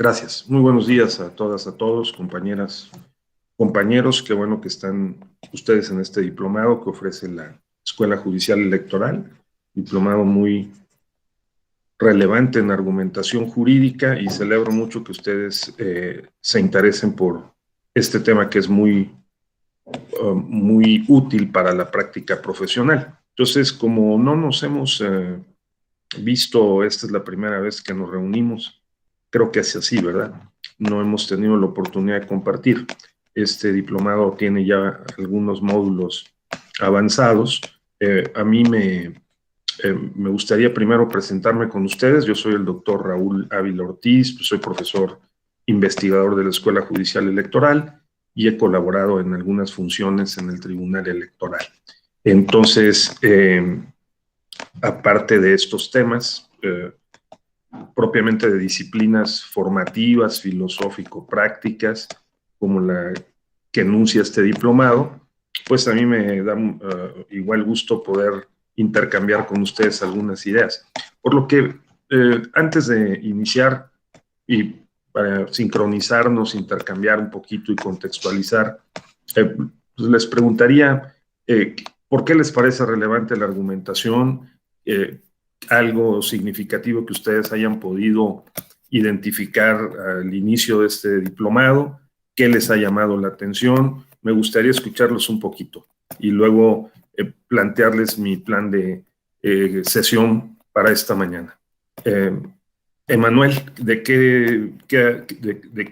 Gracias. Muy buenos días a todas, a todos, compañeras, compañeros. Qué bueno que están ustedes en este diplomado que ofrece la Escuela Judicial Electoral, diplomado muy relevante en argumentación jurídica, y celebro mucho que ustedes se interesen por este tema que es muy útil para la práctica profesional. Entonces, como no nos hemos visto, esta es la primera vez que nos reunimos, creo que es así, ¿verdad? No hemos tenido la oportunidad de compartir. Este diplomado tiene ya algunos módulos avanzados. A mí me gustaría primero presentarme con ustedes. Yo soy el doctor Raúl Ávila Ortiz, soy profesor investigador de la Escuela Judicial Electoral y he colaborado en algunas funciones en el Tribunal Electoral. Entonces, aparte de estos temas, propiamente de disciplinas formativas, filosófico-prácticas, como la que enuncia este diplomado, pues a mí me da igual gusto poder intercambiar con ustedes algunas ideas. Por lo que antes de iniciar y para sincronizarnos, intercambiar un poquito y contextualizar, pues les preguntaría por qué les parece relevante la argumentación, algo significativo que ustedes hayan podido identificar al inicio de este diplomado, qué les ha llamado la atención. Me gustaría escucharlos un poquito y luego plantearles mi plan de sesión para esta mañana. Emanuel, ¿de qué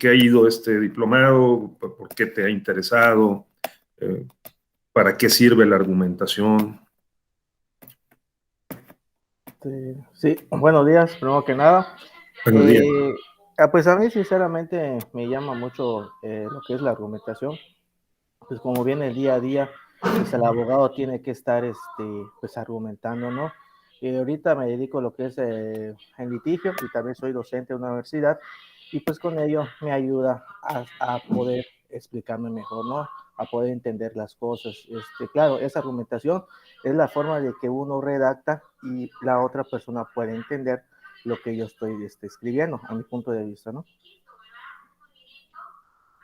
ha ido este diplomado? ¿Por qué te ha interesado? Eh, ¿Para qué sirve la argumentación? Sí, buenos días, primero que nada. Buenos días. Pues a mí sinceramente me llama mucho lo que es la argumentación. Pues como viene el día a día, pues el abogado tiene que estar pues argumentando, ¿no? Y ahorita me dedico a lo que es en litigio y también soy docente de una universidad y pues con ello me ayuda a poder explicarme mejor, ¿no? A poder entender las cosas. Claro, esa argumentación es la forma de que uno redacta y la otra persona puede entender lo que yo estoy escribiendo, a mi punto de vista, ¿no?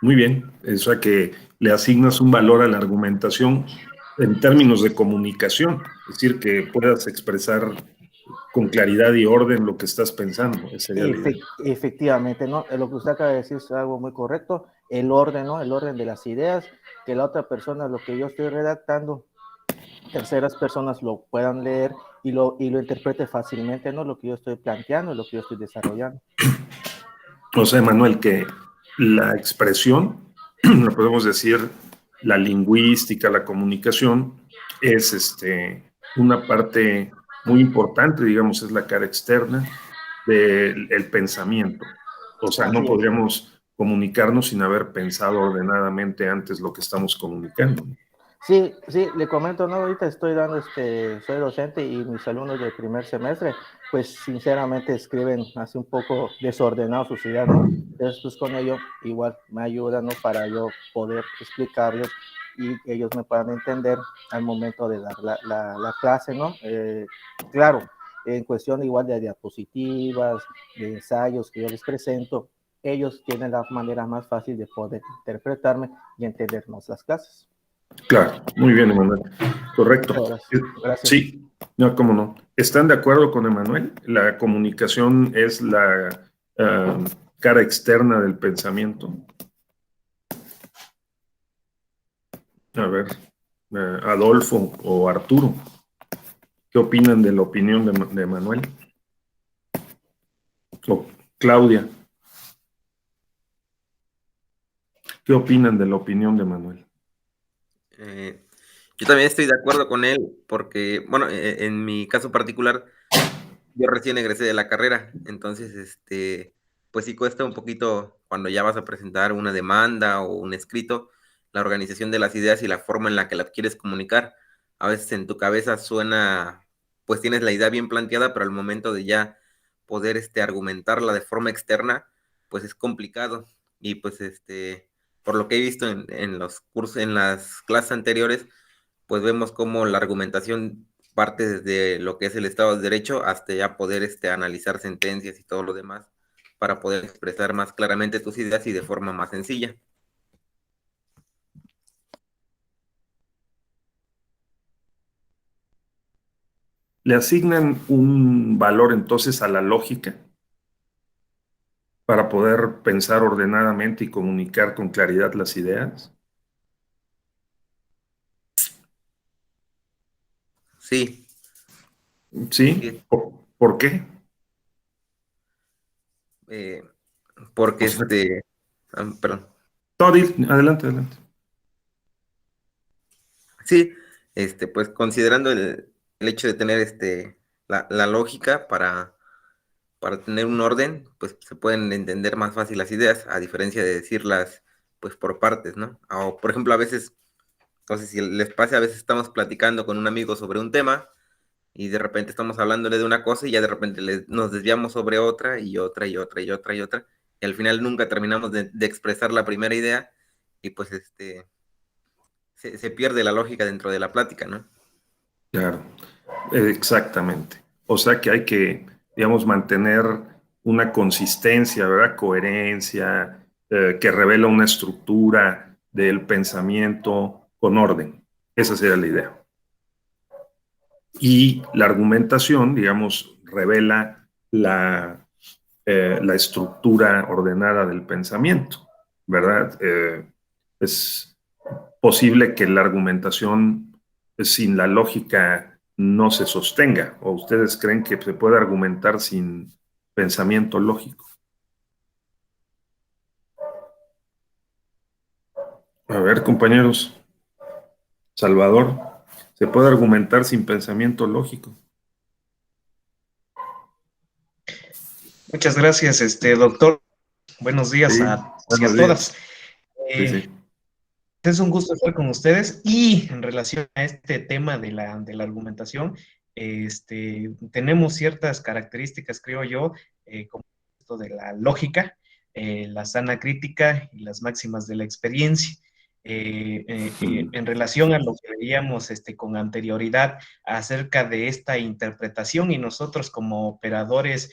Muy bien, o sea que le asignas un valor a la argumentación en términos de comunicación, es decir, que puedas expresar con claridad y orden lo que estás pensando. Esa sería la idea. Efectivamente, ¿no? Lo que usted acaba de decir es algo muy correcto. El orden, ¿no? El orden de las ideas, que la otra persona, lo que yo estoy redactando, terceras personas lo puedan leer y lo interprete fácilmente, ¿no? Lo que yo estoy planteando, lo que yo estoy desarrollando. O sea, Manuel, que la expresión, lo podemos decir, la lingüística, la comunicación, es una parte muy importante, digamos, es la cara externa del pensamiento. O sea, no Así es. podríamos comunicarnos sin haber pensado ordenadamente antes lo que estamos comunicando. Sí, sí, le comento, ¿no? Ahorita estoy dando, soy docente y mis alumnos del primer semestre, pues sinceramente escriben así un poco desordenado sus ideas, ¿no? Entonces, pues con ello igual me ayudan, ¿no? Para yo poder explicarles y ellos me puedan entender al momento de dar la clase, ¿no? Claro, en cuestión igual de diapositivas, de ensayos que yo les presento, ellos tienen la manera más fácil de poder interpretarme y entendernos las clases. Claro, muy bien, Emanuel. Correcto. Muchas gracias. Gracias. Sí, no, cómo no. ¿Están de acuerdo con Emanuel? La comunicación es la cara externa del pensamiento. A ver, Adolfo o Arturo, ¿qué opinan de la opinión de Emanuel? O Claudia, ¿qué opinan de la opinión de Emanuel? Yo también estoy de acuerdo con él porque, bueno, en mi caso particular, yo recién egresé de la carrera, entonces, pues sí cuesta un poquito cuando ya vas a presentar una demanda o un escrito, la organización de las ideas y la forma en la que las quieres comunicar. A veces en tu cabeza suena, pues tienes la idea bien planteada, pero al momento de ya poder, argumentarla de forma externa, pues es complicado. Y pues, por lo que he visto en los cursos, en las clases anteriores, pues vemos cómo la argumentación parte desde lo que es el Estado de Derecho hasta ya poder analizar sentencias y todo lo demás. para poder expresar más claramente tus ideas y de forma más sencilla. ¿Le asignan un valor entonces a la lógica para poder pensar ordenadamente y comunicar con claridad las ideas? Sí, ¿Sí? sí, ¿Por qué? eh, porque O sea, perdón. adelante, adelante. Sí, pues considerando el hecho de tener la lógica para tener un orden, pues se pueden entender más fácil las ideas, a diferencia de decirlas pues por partes, ¿no? O por ejemplo, a veces, no sé si les pasa, a veces estamos platicando con un amigo sobre un tema y de repente estamos hablándole de una cosa y ya de repente nos desviamos sobre otra y otra y otra y otra y otra, y al final nunca terminamos de expresar la primera idea y pues se pierde la lógica dentro de la plática, ¿no? Claro, exactamente. O sea que hay que, digamos, mantener una consistencia, ¿verdad? Coherencia, que revela una estructura del pensamiento con orden. Esa sería la idea. Y la argumentación, digamos, revela la estructura ordenada del pensamiento, ¿verdad? Es posible que la argumentación sin la lógica no se sostenga, o ustedes creen que se puede argumentar sin pensamiento lógico. A ver, compañeros, Salvador, ¿se puede argumentar sin pensamiento lógico? Muchas gracias, doctor. Buenos días Sí, a todos y buenos a días. todas. Sí, sí. Es un gusto estar con ustedes y en relación a este tema de la argumentación, tenemos ciertas características, creo yo, como esto de la lógica, la sana crítica y las máximas de la experiencia. En relación a lo que veíamos con anterioridad acerca de esta interpretación y nosotros como operadores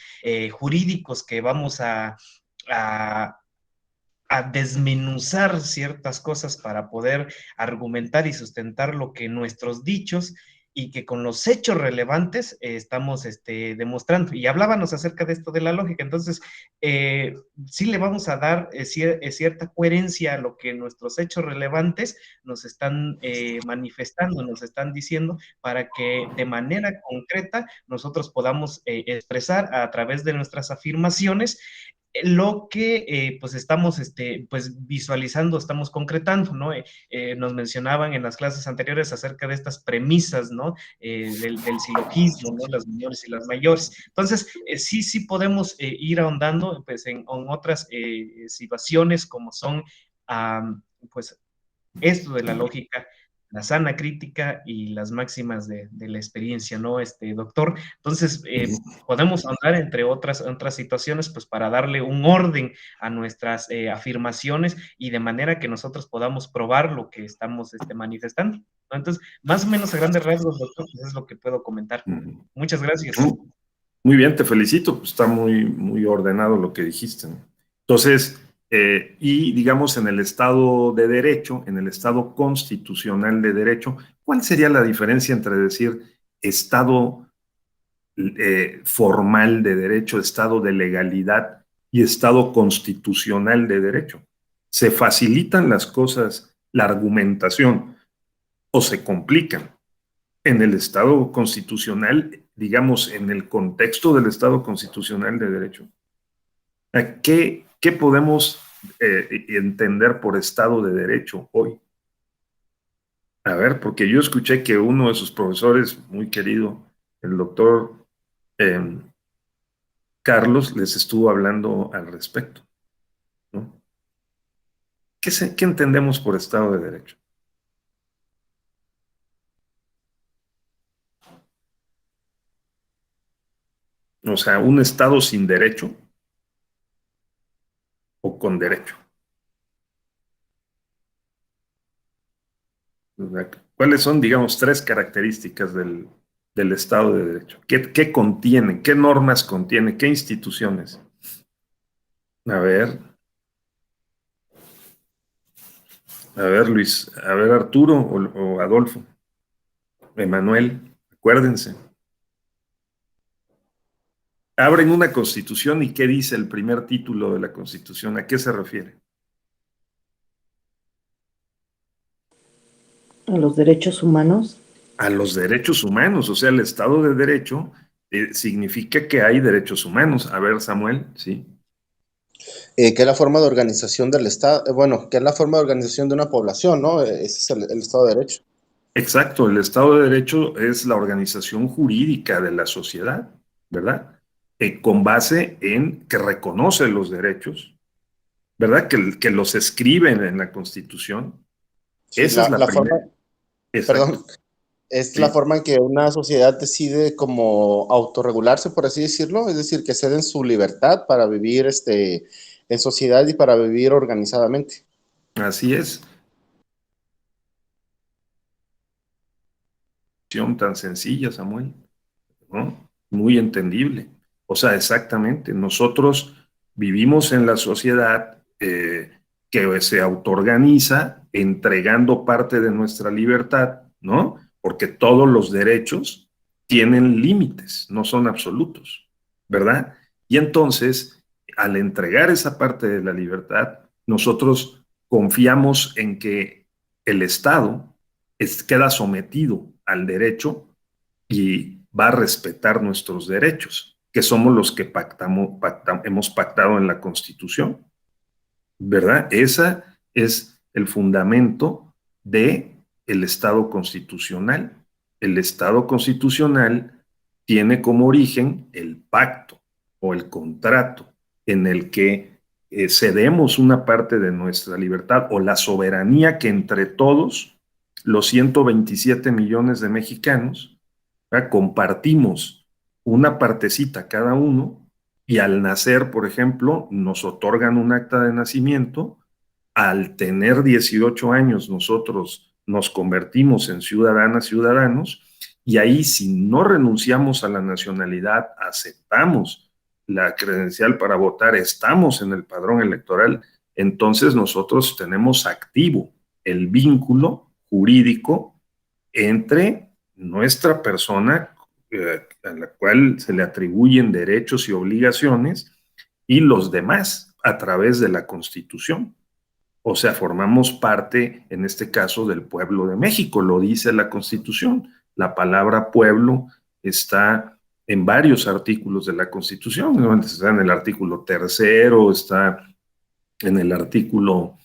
jurídicos que vamos a a desmenuzar ciertas cosas para poder argumentar y sustentar lo que nuestros dichos y que con los hechos relevantes estamos demostrando. Y hablábamos acerca de esto de la lógica, entonces sí le vamos a dar cierta coherencia a lo que nuestros hechos relevantes nos están manifestando, nos están diciendo, para que de manera concreta nosotros podamos expresar a través de nuestras afirmaciones lo que pues estamos pues visualizando, estamos concretando, ¿no? Nos mencionaban en las clases anteriores acerca de estas premisas, ¿no? Del silogismo, ¿no? Las menores y las mayores. Entonces, sí podemos ir ahondando pues, en otras situaciones como son, pues, esto de la lógica, la sana crítica y las máximas de la experiencia, ¿no? Doctor. Entonces, podemos ahondar entre otras situaciones, pues para darle un orden a nuestras afirmaciones y de manera que nosotros podamos probar lo que estamos manifestando, ¿no? Entonces, más o menos a grandes rasgos, doctor, pues es lo que puedo comentar. Muchas gracias. Muy bien, te felicito, pues está muy, muy ordenado lo que dijiste, ¿no? Entonces, y digamos en el Estado de Derecho, en el Estado constitucional de Derecho, ¿cuál sería la diferencia entre decir Estado formal de derecho, Estado de legalidad y Estado constitucional de derecho? ¿Se facilitan las cosas, la argumentación, o se complican? En el Estado constitucional, digamos, en el contexto del Estado constitucional de derecho, ¿qué podemos entender por Estado de Derecho hoy? A ver, porque yo escuché que uno de sus profesores, muy querido, el doctor eh, Carlos, les estuvo hablando al respecto, ¿no? ¿Qué entendemos por Estado de Derecho? O sea, un Estado sin derecho o con derecho. ¿Cuáles son, digamos, tres características del Estado de Derecho? ¿Qué contiene? ¿Qué normas contiene? ¿Qué instituciones? A ver, Luis, a ver, Arturo o Adolfo, Emanuel, acuérdense. Abren una constitución y ¿qué dice el primer título de la constitución? ¿A qué se refiere? A los derechos humanos. A los derechos humanos, o sea, el Estado de Derecho significa que hay derechos humanos. A ver, Samuel, sí. Que es la forma de organización del Estado, bueno, que es la forma de organización de una población, ¿no? Ese es el Estado de Derecho. Exacto, el Estado de Derecho es la organización jurídica de la sociedad, ¿verdad? Con base en que reconoce los derechos, ¿verdad? Que los escriben en la Constitución. Sí, Esa es la primera. forma, Exacto. perdón, es la Sí, forma en que una sociedad decide como autorregularse, por así decirlo, es decir, que ceden su libertad para vivir en sociedad y para vivir organizadamente. así es. Tan sencilla, Samuel, ¿no? Muy entendible. O sea, exactamente, nosotros vivimos en la sociedad que se autoorganiza entregando parte de nuestra libertad, ¿no? Porque todos los derechos tienen límites, no son absolutos, ¿verdad? Y entonces, al entregar esa parte de la libertad, nosotros confiamos en que el Estado queda sometido al derecho y va a respetar nuestros derechos, que somos los que hemos pactado en la Constitución, ¿verdad? Esa es el fundamento de el Estado constitucional. El Estado constitucional tiene como origen el pacto o el contrato en el que cedemos una parte de nuestra libertad o la soberanía que entre todos los 127 millones de mexicanos, ¿verdad?, compartimos una partecita cada uno y al nacer, por ejemplo, nos otorgan un acta de nacimiento. Al tener 18 años nosotros nos convertimos en ciudadanas, ciudadanos, y ahí si no renunciamos a la nacionalidad, aceptamos la credencial para votar, estamos en el padrón electoral, entonces nosotros tenemos activo el vínculo jurídico entre nuestra persona, a la cual se le atribuyen derechos y obligaciones, y los demás a través de la Constitución. O sea, formamos parte, en este caso, del pueblo de México, lo dice la Constitución. La palabra pueblo está en varios artículos de la Constitución. Está en el artículo 3, está en el artículo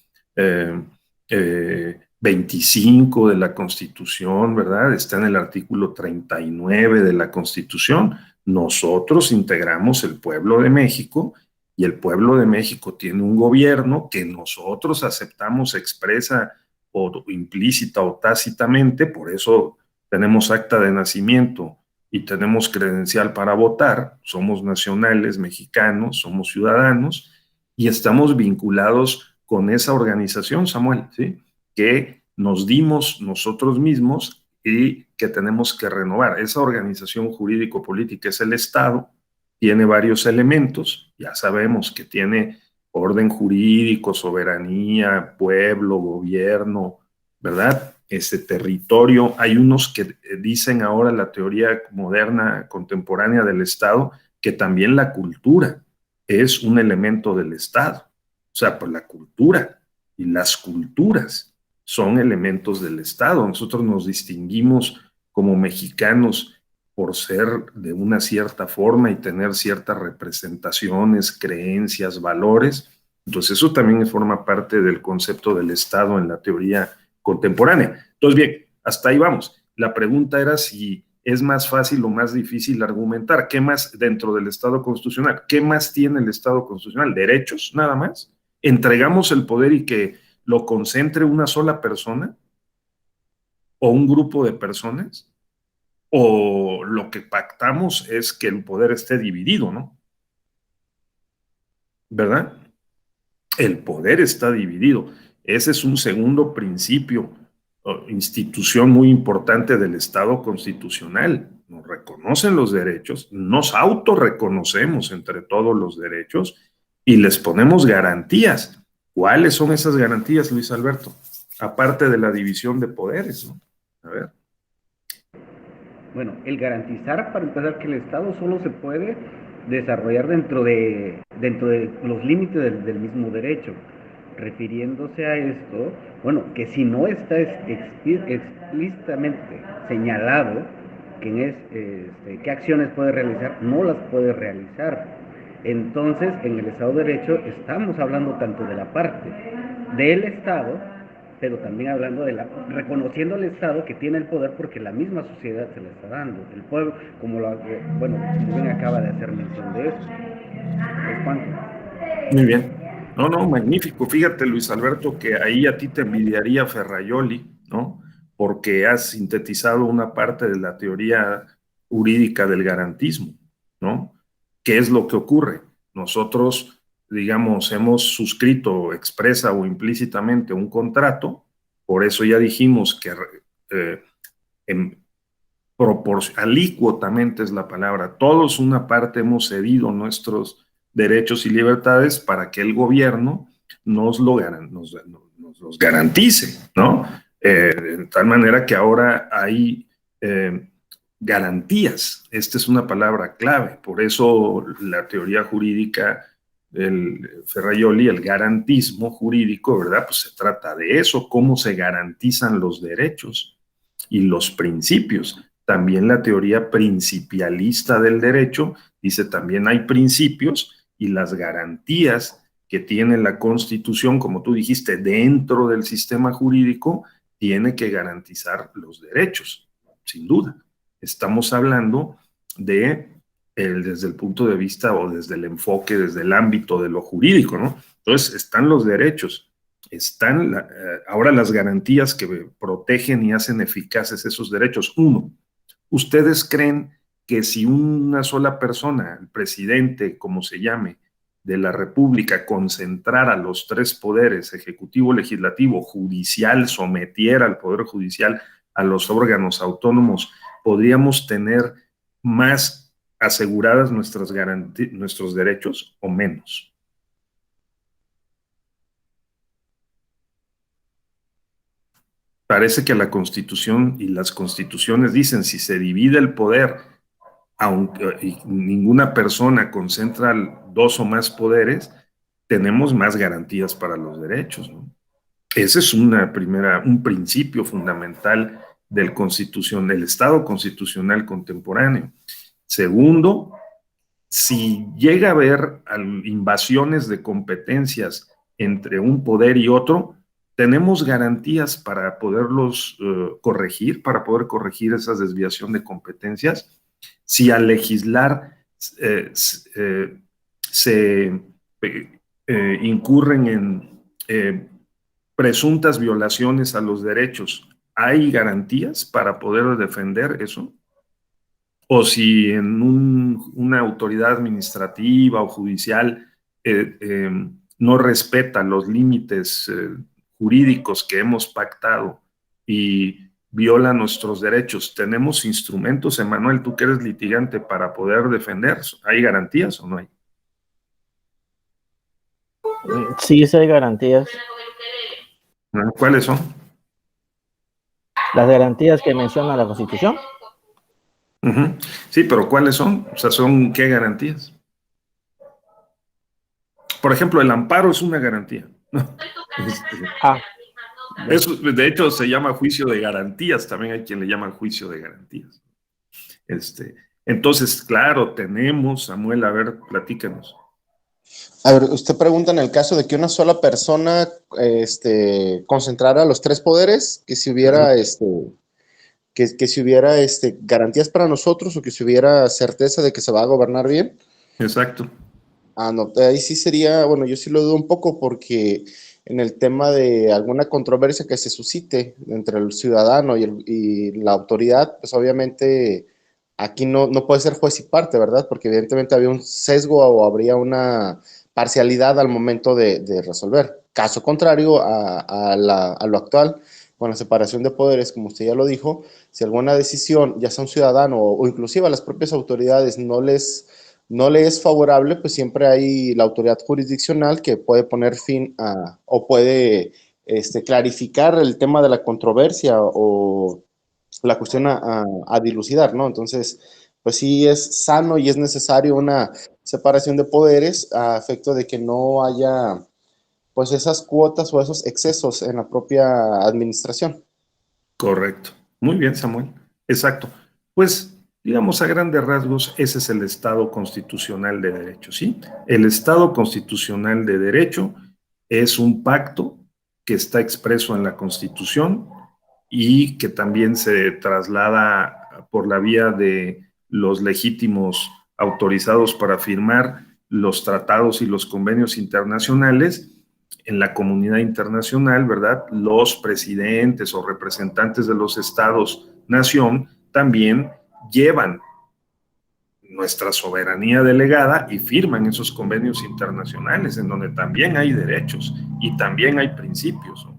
25 de la Constitución, ¿verdad? Está en el artículo 39 de la Constitución. Nosotros integramos el pueblo de México y el pueblo de México tiene un gobierno que nosotros aceptamos expresa o implícita o tácitamente, por eso tenemos acta de nacimiento y tenemos credencial para votar, somos nacionales, mexicanos, somos ciudadanos y estamos vinculados con esa organización, Samuel, ¿sí?, que nos dimos nosotros mismos y que tenemos que renovar. Esa organización jurídico-política es el Estado, tiene varios elementos, ya sabemos que tiene orden jurídico, soberanía, pueblo, gobierno, ¿verdad? Ese territorio. Hay unos que dicen ahora la teoría moderna, contemporánea del Estado, que también la cultura es un elemento del Estado. O sea, pues la cultura y las culturas son elementos del Estado. Nosotros nos distinguimos como mexicanos por ser de una cierta forma y tener ciertas representaciones, creencias, valores. Entonces eso también forma parte del concepto del Estado en la teoría contemporánea. Entonces, bien, hasta ahí vamos. La pregunta era si es más fácil o más difícil argumentar. ¿Qué más dentro del Estado constitucional? ¿Qué más tiene el Estado constitucional? ¿Derechos nada más? ¿Entregamos el poder y que lo concentre una sola persona o un grupo de personas? ¿O lo que pactamos es que el poder esté dividido, ¿no? ¿Verdad? El poder está dividido. Ese es un segundo principio, institución muy importante del Estado constitucional. Nos reconocen los derechos, nos autorreconocemos entre todos los derechos y les ponemos garantías. ¿Cuáles son esas garantías, Luis Alberto? Aparte de la división de poderes, ¿no? A ver. Bueno, el garantizar, para empezar, que el Estado solo se puede desarrollar dentro de los límites del mismo derecho. Refiriéndose a esto, bueno, que si no está explícitamente señalado qué acciones puede realizar, no las puede realizar. Entonces, en el Estado de Derecho estamos hablando tanto de la parte del Estado, pero también hablando reconociendo al Estado que tiene el poder porque la misma sociedad se le está dando. El pueblo, como bien acaba de hacer mención de eso. ¿Es cuánto? Muy bien. No, magnífico. Fíjate, Luis Alberto, que ahí a ti te envidiaría Ferrajoli, ¿no? Porque has sintetizado una parte de la teoría jurídica del garantismo, ¿no? ¿Qué es lo que ocurre? Nosotros, digamos, hemos suscrito expresa o implícitamente un contrato, por eso ya dijimos que alícuotamente es la palabra, todos una parte hemos cedido nuestros derechos y libertades para que el gobierno nos los garantice, ¿no? De tal manera que ahora hay garantías. Esta es una palabra clave. Por eso la teoría jurídica del Ferrajoli, el garantismo jurídico, ¿verdad? Pues se trata de eso, cómo se garantizan los derechos y los principios. También la teoría principialista del derecho dice también hay principios y las garantías que tiene la Constitución, como tú dijiste, dentro del sistema jurídico, tiene que garantizar los derechos, sin duda. Estamos hablando desde el punto de vista o desde el enfoque, desde el ámbito de lo jurídico, ¿no? Entonces, están los derechos, están ahora las garantías que protegen y hacen eficaces esos derechos. Uno, ¿ustedes creen que si una sola persona, el presidente, como se llame, de la República, concentrara los tres poderes, ejecutivo, legislativo, judicial, sometiera al Poder Judicial a los órganos autónomos, podríamos tener más aseguradas nuestros derechos o menos? Parece que la Constitución y las constituciones dicen si se divide el poder, aunque ninguna persona concentra dos o más poderes, tenemos más garantías para los derechos, ¿no? Ese es un principio fundamental del Estado constitucional contemporáneo. Segundo, si llega a haber invasiones de competencias entre un poder y otro, tenemos garantías para poderlos corregir, para poder corregir esa desviación de competencias. Si al legislar se incurren en presuntas violaciones a los derechos, ¿hay garantías para poder defender eso? O si en una autoridad administrativa o judicial no respeta los límites jurídicos que hemos pactado y viola nuestros derechos, ¿tenemos instrumentos, Emanuel, tú que eres litigante, para poder defender? ¿Hay garantías o no hay? Sí, sí hay garantías. ¿Cuáles son? Las garantías que menciona la Constitución. Sí, pero ¿cuáles son? O sea, ¿son qué garantías? Por ejemplo, el amparo es una garantía. Eso, de hecho, se llama juicio de garantías. También hay quien le llama juicio de garantías. Entonces, claro, tenemos, Samuel, a ver, platícanos. A ver, usted pregunta en el caso de que una sola persona concentrara los tres poderes, que si hubiera que si hubiera garantías para nosotros o que si hubiera certeza de que se va a gobernar bien. Exacto. No, ahí sí sería, bueno, yo sí lo dudo un poco porque en el tema de alguna controversia que se suscite entre el ciudadano y la autoridad, pues obviamente aquí no puede ser juez y parte, ¿verdad? Porque evidentemente había un sesgo o habría una parcialidad al momento de resolver. Caso contrario a lo actual, con la separación de poderes, como usted ya lo dijo, si alguna decisión, ya sea un ciudadano o inclusive a las propias autoridades, no les no le es favorable, pues siempre hay la autoridad jurisdiccional que puede poner fin a, o puede clarificar el tema de la controversia o la cuestión a dilucidar, ¿no? Entonces, pues sí es sano y es necesario una separación de poderes a efecto de que no haya, pues, esas cuotas o esos excesos en la propia administración. Correcto. Muy bien, Samuel. Exacto. Pues, digamos a grandes rasgos, ese es el Estado constitucional de derecho, ¿sí? El Estado constitucional de derecho es un pacto que está expreso en la Constitución y que también se traslada por la vía de los legítimos autorizados para firmar los tratados y los convenios internacionales en la comunidad internacional, ¿verdad? Los presidentes o representantes de los estados-nación también llevan nuestra soberanía delegada y firman esos convenios internacionales en donde también hay derechos y también hay principios, ¿no?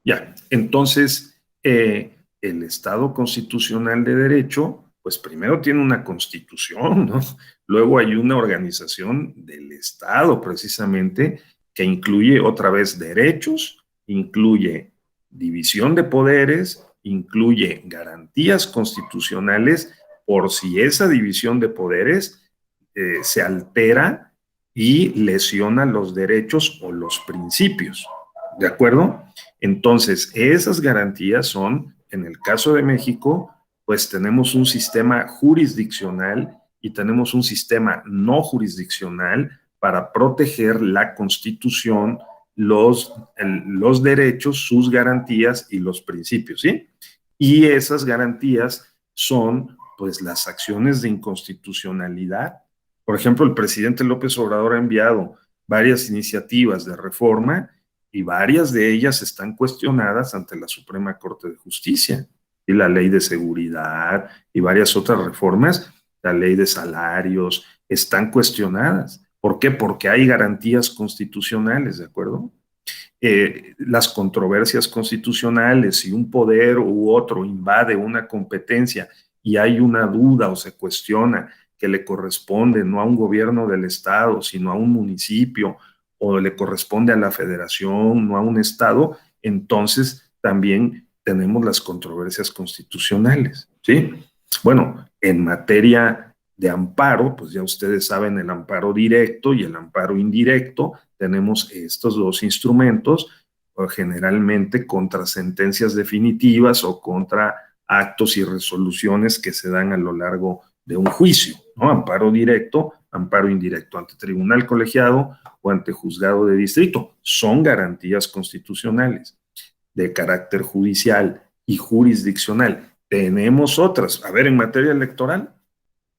Ya, entonces, el Estado constitucional de derecho, pues primero tiene una constitución, ¿no? Luego hay una organización del Estado, precisamente, que incluye otra vez derechos, incluye división de poderes, incluye garantías constitucionales por si esa división de poderes se altera y lesiona los derechos o los principios. ¿De acuerdo? Entonces, esas garantías son, en el caso de México, pues tenemos un sistema jurisdiccional y tenemos un sistema no jurisdiccional para proteger la Constitución, los derechos, sus garantías y los principios, ¿sí? Y esas garantías son, pues, las acciones de inconstitucionalidad. Por ejemplo, el presidente López Obrador ha enviado varias iniciativas de reforma y varias de ellas están cuestionadas ante la Suprema Corte de Justicia. Y la ley de seguridad y varias otras reformas, la ley de salarios, están cuestionadas. ¿Por qué? Porque hay garantías constitucionales, ¿de acuerdo? Las controversias constitucionales, si un poder u otro invade una competencia y hay una duda o se cuestiona que le corresponde no a un gobierno del estado, sino a un municipio, o le corresponde a la federación, no a un estado, entonces también tenemos las controversias constitucionales, ¿sí? Bueno, en materia de amparo, pues ya ustedes saben el amparo directo y el amparo indirecto, tenemos estos dos instrumentos, generalmente contra sentencias definitivas o contra actos y resoluciones que se dan a lo largo de un juicio, ¿no? Amparo directo, amparo indirecto, ante tribunal colegiado o ante juzgado de distrito. Son garantías constitucionales de carácter judicial y jurisdiccional. Tenemos otras. A ver, en materia electoral,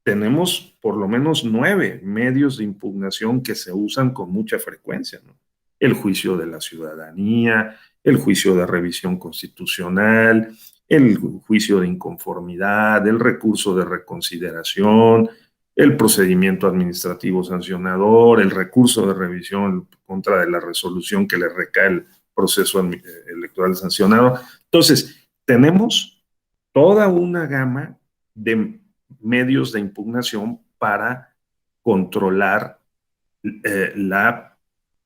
tenemos por lo menos 9 medios de impugnación que se usan con mucha frecuencia, ¿no? El juicio de la ciudadanía, el juicio de revisión constitucional, el juicio de inconformidad, el recurso de reconsideración, el procedimiento administrativo sancionador, el recurso de revisión contra de la resolución que le recae el proceso electoral sancionado. Entonces, tenemos toda una gama de medios de impugnación para controlar la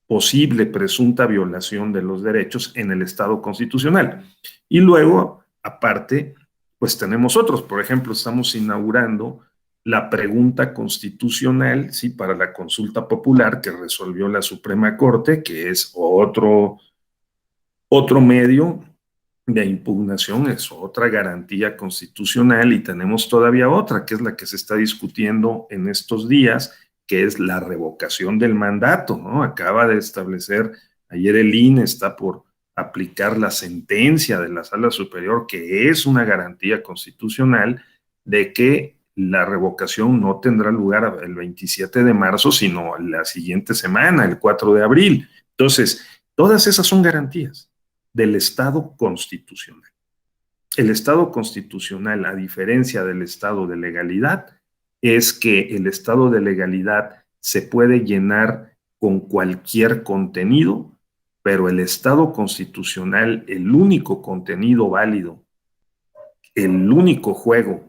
posible presunta violación de los derechos en el Estado constitucional. Y luego, aparte, pues tenemos otros. Por ejemplo, estamos inaugurando la pregunta constitucional, ¿sí?, para la consulta popular que resolvió la Suprema Corte, que es otro medio de impugnación, es otra garantía constitucional, y tenemos todavía otra, que es la que se está discutiendo en estos días, que es la revocación del mandato, ¿no? Acaba de establecer, ayer el INE está por aplicar la sentencia de la Sala Superior, que es una garantía constitucional de que la revocación no tendrá lugar el 27 de marzo, sino la siguiente semana, el 4 de abril. Entonces, todas esas son garantías del Estado constitucional. El Estado constitucional, a diferencia del Estado de legalidad, es que el Estado de legalidad se puede llenar con cualquier contenido, pero el Estado constitucional, el único contenido válido, el único juego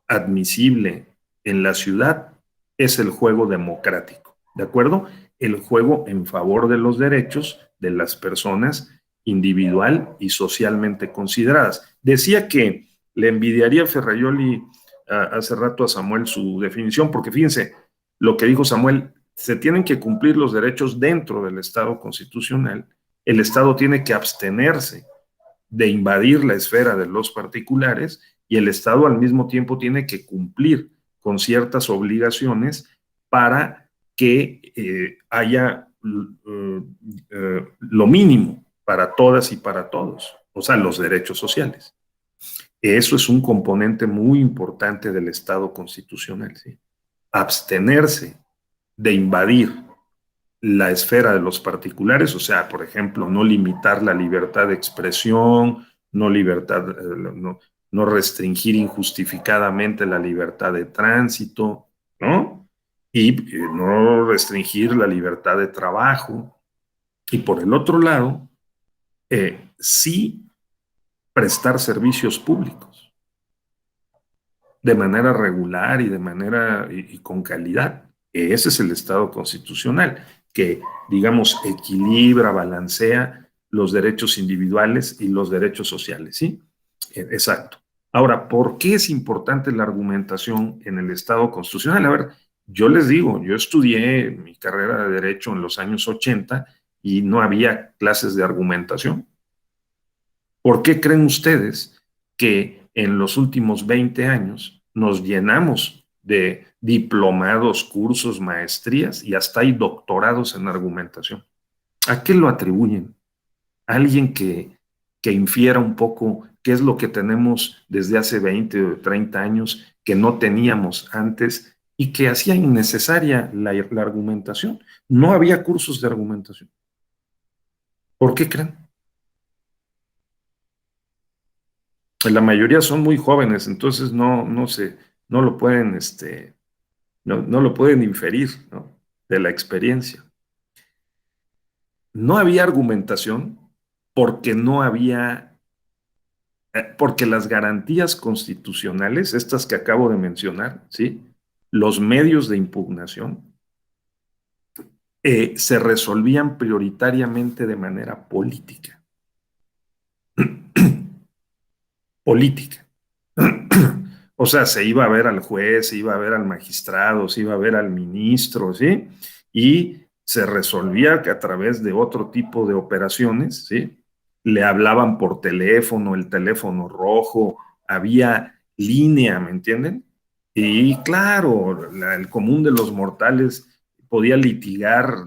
admisible en la ciudad es el juego democrático, ¿de acuerdo? El juego en favor de los derechos de las personas individual y socialmente consideradas. Decía que le envidiaría a Ferrajoli hace rato a Samuel su definición, porque fíjense lo que dijo Samuel, se tienen que cumplir los derechos dentro del Estado constitucional, el Estado tiene que abstenerse de invadir la esfera de los particulares y el Estado al mismo tiempo tiene que cumplir con ciertas obligaciones para que haya lo mínimo para todas y para todos, o sea, los derechos sociales. Eso es un componente muy importante del Estado constitucional, ¿sí? Abstenerse de invadir la esfera de los particulares, o sea, por ejemplo, no limitar la libertad de expresión, no restringir injustificadamente la libertad de tránsito, ¿no? Y no restringir la libertad de trabajo. Y por el otro lado, sí prestar servicios públicos de manera regular y con calidad. Ese es el Estado constitucional, que, digamos, equilibra, balancea los derechos individuales y los derechos sociales, ¿sí? Exacto. Ahora, ¿por qué es importante la argumentación en el Estado constitucional? A ver, yo les digo, yo estudié mi carrera de Derecho en los años 80 y no había clases de argumentación. ¿Por qué creen ustedes que en los últimos 20 años nos llenamos de diplomados, cursos, maestrías y hasta hay doctorados en argumentación? ¿A qué lo atribuyen? ¿Alguien que infiera un poco qué es lo que tenemos desde hace 20 o 30 años que no teníamos antes y que hacía innecesaria la argumentación? No había cursos de argumentación. ¿Por qué creen? La mayoría son muy jóvenes, entonces no lo pueden, no lo pueden inferir, ¿no? De la experiencia. No había argumentación porque no había, porque las garantías constitucionales, estas que acabo de mencionar, ¿sí? Los medios de impugnación, se resolvían prioritariamente de manera política. Política. O sea, se iba a ver al juez, se iba a ver al magistrado, se iba a ver al ministro, ¿sí? Y se resolvía a través de otro tipo de operaciones, ¿sí? Le hablaban por teléfono, el teléfono rojo, había línea, ¿me entienden? Y claro, el común de los mortales podía litigar,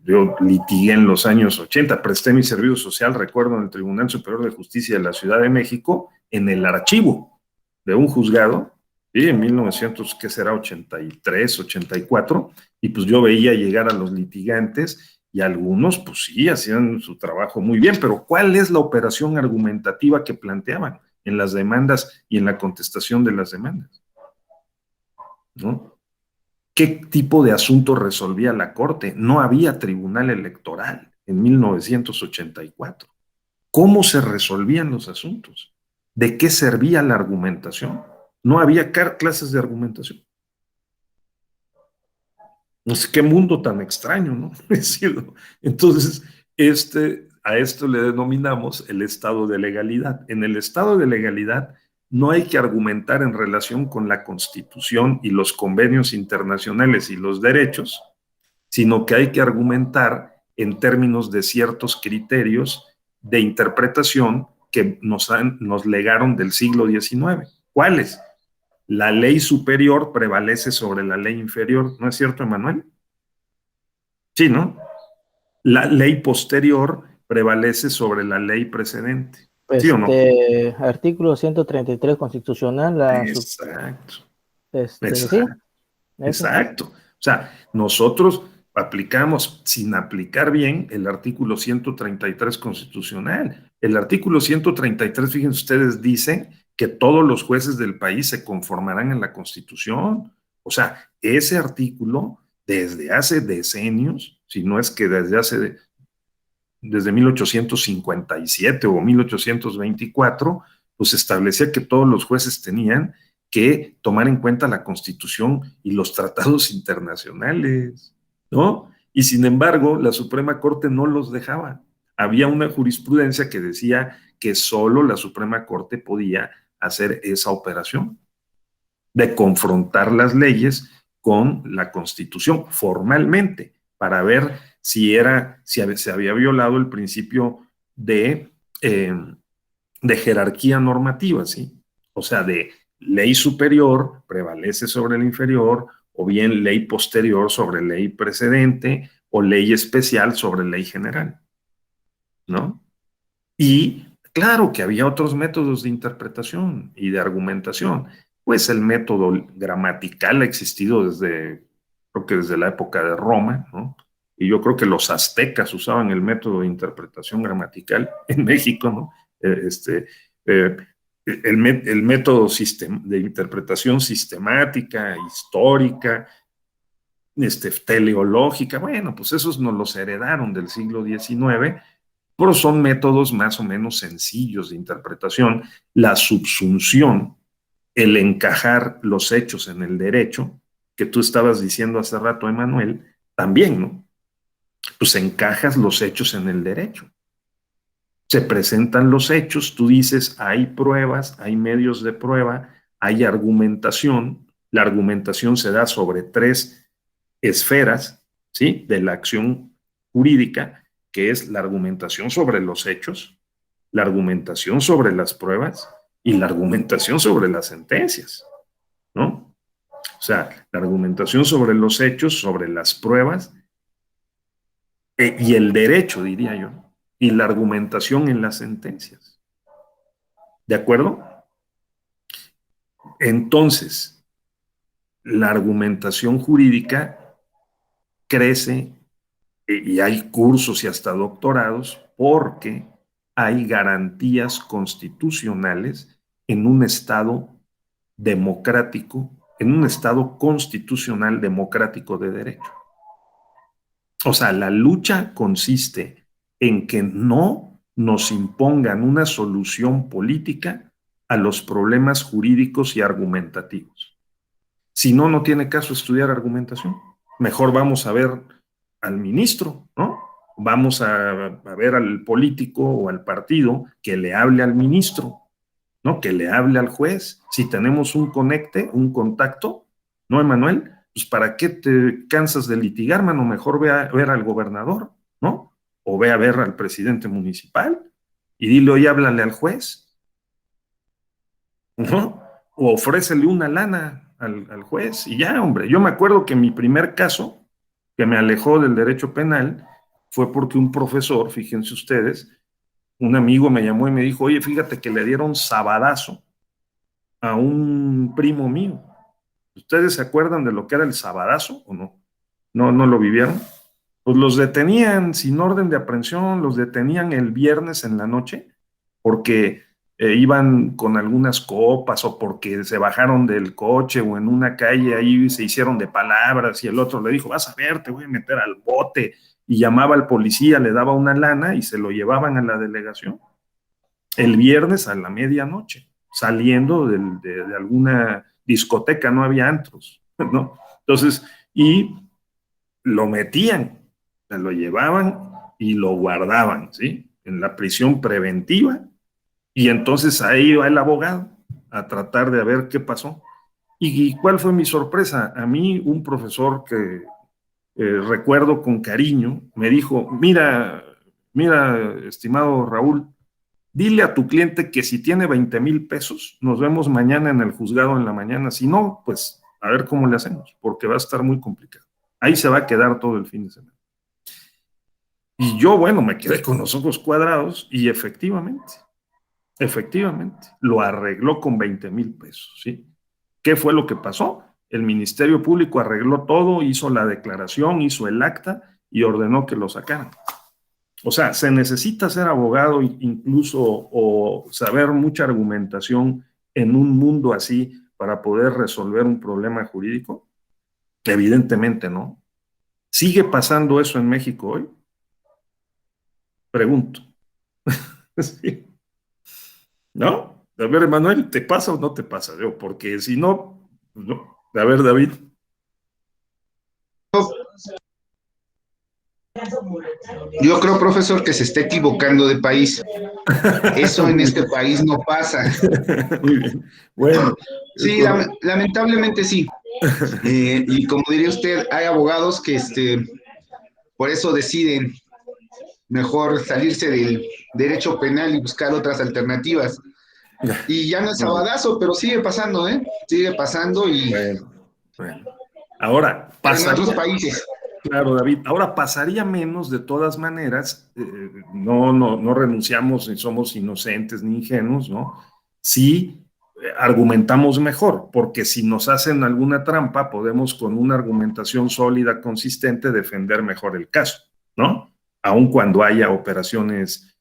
yo litigué en los años 80, presté mi servicio social, recuerdo, en el Tribunal Superior de Justicia de la Ciudad de México, en el archivo de un juzgado, ¿sí? En 1900, ¿qué será? 83, 84, y pues yo veía llegar a los litigantes y algunos, pues sí, hacían su trabajo muy bien, pero ¿cuál es la operación argumentativa que planteaban en las demandas y en la contestación de las demandas? ¿No? ¿Qué tipo de asunto resolvía la Corte? No había tribunal electoral en 1984. ¿Cómo se resolvían los asuntos? ¿De qué servía la argumentación? No había clases de argumentación. No sé qué mundo tan extraño, ¿no? Entonces, a esto le denominamos el estado de legalidad. En el estado de legalidad no hay que argumentar en relación con la Constitución y los convenios internacionales y los derechos, sino que hay que argumentar en términos de ciertos criterios de interpretación que nos legaron del siglo XIX. ¿Cuáles? La ley superior prevalece sobre la ley inferior, ¿no es cierto, Emanuel? Sí, ¿no? La ley posterior prevalece sobre la ley precedente. ¿Sí o no? Artículo 133 constitucional. Exacto. Sí. Exacto. O sea, nosotros aplicamos sin aplicar bien el artículo 133 constitucional. El artículo 133, fíjense ustedes, dice que todos los jueces del país se conformarán en la Constitución. O sea, ese artículo, desde hace decenios, si no es que desde 1857 o 1824, pues establecía que todos los jueces tenían que tomar en cuenta la Constitución y los tratados internacionales, ¿no? Y sin embargo, la Suprema Corte no los dejaba. Había una jurisprudencia que decía que solo la Suprema Corte podía hacer esa operación de confrontar las leyes con la Constitución formalmente, para ver si se había violado el principio de jerarquía normativa, ¿sí? O sea, de ley superior prevalece sobre la inferior, o bien ley posterior sobre ley precedente, o ley especial sobre ley general, ¿no? Y claro que había otros métodos de interpretación y de argumentación. Pues el método gramatical ha existido creo que desde la época de Roma, ¿no? Y yo creo que los aztecas usaban el método de interpretación gramatical en México, ¿no? El método de interpretación sistemática, histórica, teleológica, bueno, pues esos nos los heredaron del siglo XIX, pero son métodos más o menos sencillos de interpretación. La subsunción, el encajar los hechos en el derecho, que tú estabas diciendo hace rato, Emanuel, también, ¿no? Pues encajas los hechos en el derecho. Se presentan los hechos, tú dices, hay pruebas, hay medios de prueba, hay argumentación. La argumentación se da sobre 3 esferas, ¿sí?, de la acción jurídica, que es la argumentación sobre los hechos, la argumentación sobre las pruebas y la argumentación sobre las sentencias, ¿no? O sea, la argumentación sobre los hechos, sobre las pruebas y el derecho, diría yo, y la argumentación en las sentencias. ¿De acuerdo? Entonces, la argumentación jurídica crece y hay cursos y hasta doctorados porque hay garantías constitucionales en un Estado democrático, en un Estado constitucional democrático de derecho. O sea, la lucha consiste en que no nos impongan una solución política a los problemas jurídicos y argumentativos. Si no, no tiene caso estudiar argumentación. Mejor vamos a ver al ministro, ¿no? Vamos a ver al político o al partido que le hable al ministro, ¿no? Que le hable al juez. Si tenemos un contacto, ¿no, Emanuel? Pues ¿para qué te cansas de litigar, mano? Mejor ve a ver al gobernador, ¿no? O ve a ver al presidente municipal y dile, oye, háblale al juez, ¿no? O ofrécele una lana al juez y ya, hombre. Yo me acuerdo que mi primer caso que me alejó del derecho penal fue porque un profesor, fíjense ustedes, un amigo me llamó y me dijo, oye, fíjate que le dieron sabadazo a un primo mío. ¿Ustedes se acuerdan de lo que era el sabadazo o no? ¿No lo vivieron? Pues los detenían sin orden de aprehensión, los detenían el viernes en la noche porque iban con algunas copas o porque se bajaron del coche o en una calle ahí se hicieron de palabras y el otro le dijo, vas a ver, te voy a meter al bote, y llamaba al policía, le daba una lana y se lo llevaban a la delegación el viernes a la medianoche, saliendo de alguna discoteca, no había antros, ¿no? Entonces, y lo metían, se lo llevaban y lo guardaban, ¿sí? En la prisión preventiva. Y entonces ahí va el abogado a tratar de ver qué pasó. ¿Y cuál fue mi sorpresa? A mí un profesor que recuerdo con cariño me dijo, mira, estimado Raúl, dile a tu cliente que si tiene 20,000 pesos, nos vemos mañana en el juzgado en la mañana. Si no, pues a ver cómo le hacemos, porque va a estar muy complicado. Ahí se va a quedar todo el fin de semana. Y yo, bueno, me quedé con los ojos cuadrados y efectivamente, lo arregló con 20,000 pesos, ¿sí? ¿Qué fue lo que pasó? El Ministerio Público arregló todo, hizo la declaración, hizo el acta y ordenó que lo sacaran. O sea, se necesita ser abogado incluso o saber mucha argumentación en un mundo así para poder resolver un problema jurídico. Evidentemente no. ¿Sigue pasando eso en México hoy? Pregunto. Sí. ¿No? A ver, Emanuel, ¿te pasa o no te pasa? Yo, porque si no, no. A ver, David. Yo creo, profesor, que se está equivocando de país. Eso en este país no pasa. Muy bien. Bueno, Sí, lamentablemente sí. Y como diría usted, hay abogados que por eso deciden mejor salirse del derecho penal y buscar otras alternativas. Y ya no es sabadazo, pero sigue pasando, ¿eh? Sigue pasando y bueno. Ahora, pero en otros pasaría, países. claro, David, ahora pasaría menos de todas maneras, no renunciamos ni somos inocentes ni ingenuos, ¿no? Si argumentamos mejor, porque si nos hacen alguna trampa, podemos con una argumentación sólida, consistente, defender mejor el caso, ¿no? Aun cuando haya operaciones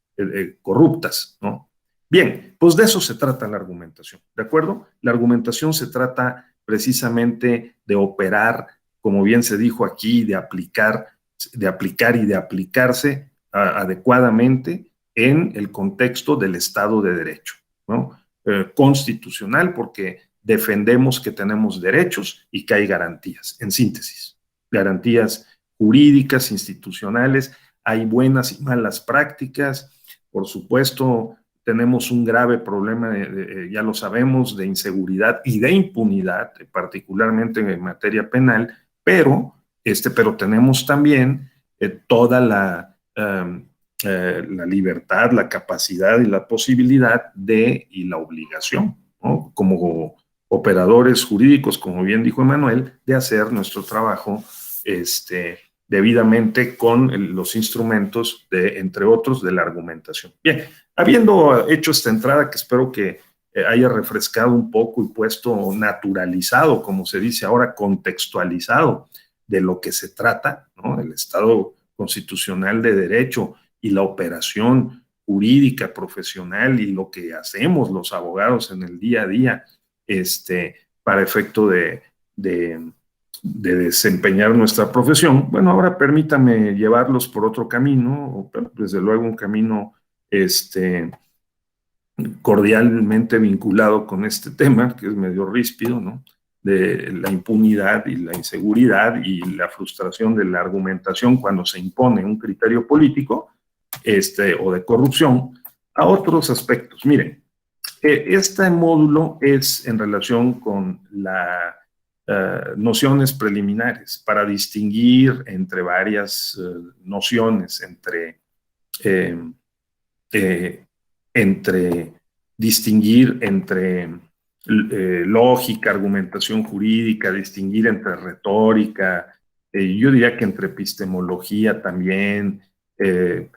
corruptas, ¿no? Bien, pues de eso se trata la argumentación, ¿de acuerdo? La argumentación se trata precisamente de operar, como bien se dijo aquí, de aplicar y de aplicarse adecuadamente en el contexto del Estado de Derecho, ¿no? Constitucional, porque defendemos que tenemos derechos y que hay garantías, en síntesis, garantías jurídicas, institucionales, hay buenas y malas prácticas, por supuesto, tenemos un grave problema, ya lo sabemos, de inseguridad y de impunidad, particularmente en materia penal, pero tenemos también toda la libertad, la capacidad y la posibilidad y la obligación, ¿no? Como operadores jurídicos, como bien dijo Emanuel, de hacer nuestro trabajo debidamente con los instrumentos, entre otros, de la argumentación. Bien, habiendo hecho esta entrada, que espero que haya refrescado un poco y puesto naturalizado, como se dice ahora, contextualizado de lo que se trata, ¿no? El Estado constitucional de derecho y la operación jurídica profesional y lo que hacemos los abogados en el día a día, para efecto de desempeñar nuestra profesión. Bueno, ahora permítame llevarlos por otro camino, pero desde luego un camino cordialmente vinculado con este tema, que es medio ríspido, ¿no? De la impunidad y la inseguridad y la frustración de la argumentación cuando se impone un criterio político o de corrupción a otros aspectos. Miren, este módulo es en relación con las nociones preliminares para distinguir entre varias nociones, entre distinguir entre lógica, argumentación jurídica, distinguir entre retórica, yo diría que entre epistemología también, eh,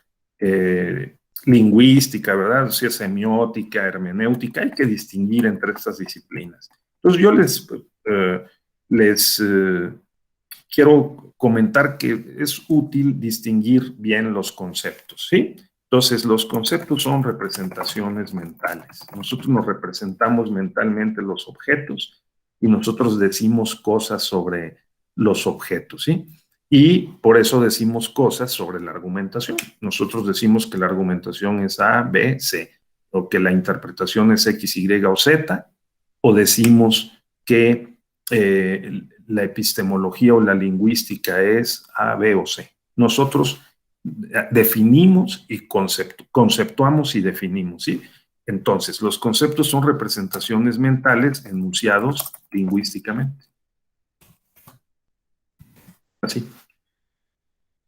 lingüística, ¿verdad? O sea, semiótica, hermenéutica, hay que distinguir entre estas disciplinas. Entonces yo les quiero comentar que es útil distinguir bien los conceptos, ¿sí? Entonces, los conceptos son representaciones mentales. Nosotros nos representamos mentalmente los objetos y nosotros decimos cosas sobre los objetos, ¿sí? Y por eso decimos cosas sobre la argumentación. Nosotros decimos que la argumentación es A, B, C, o que la interpretación es X, Y o Z, o decimos que la epistemología o la lingüística es A, B o C. Nosotros definimos y conceptuamos y definimos, ¿sí? Entonces, los conceptos son representaciones mentales enunciados lingüísticamente. Así.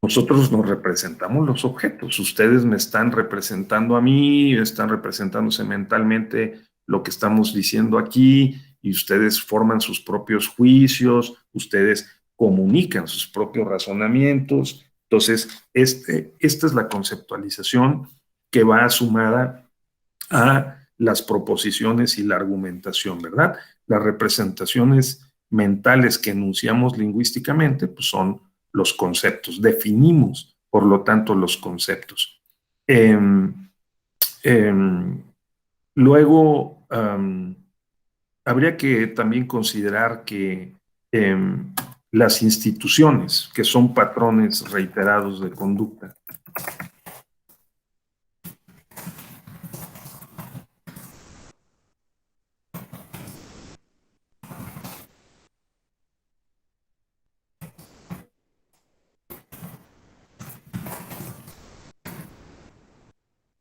Nosotros nos representamos los objetos. Ustedes me están representando a mí, están representándose mentalmente lo que estamos diciendo aquí, y ustedes forman sus propios juicios, ustedes comunican sus propios razonamientos. Entonces, esta es la conceptualización que va sumada a las proposiciones y la argumentación, ¿verdad? Las representaciones mentales que enunciamos lingüísticamente, pues son los conceptos. Definimos, por lo tanto, los conceptos. Luego, habría que también considerar que las instituciones, que son patrones reiterados de conducta.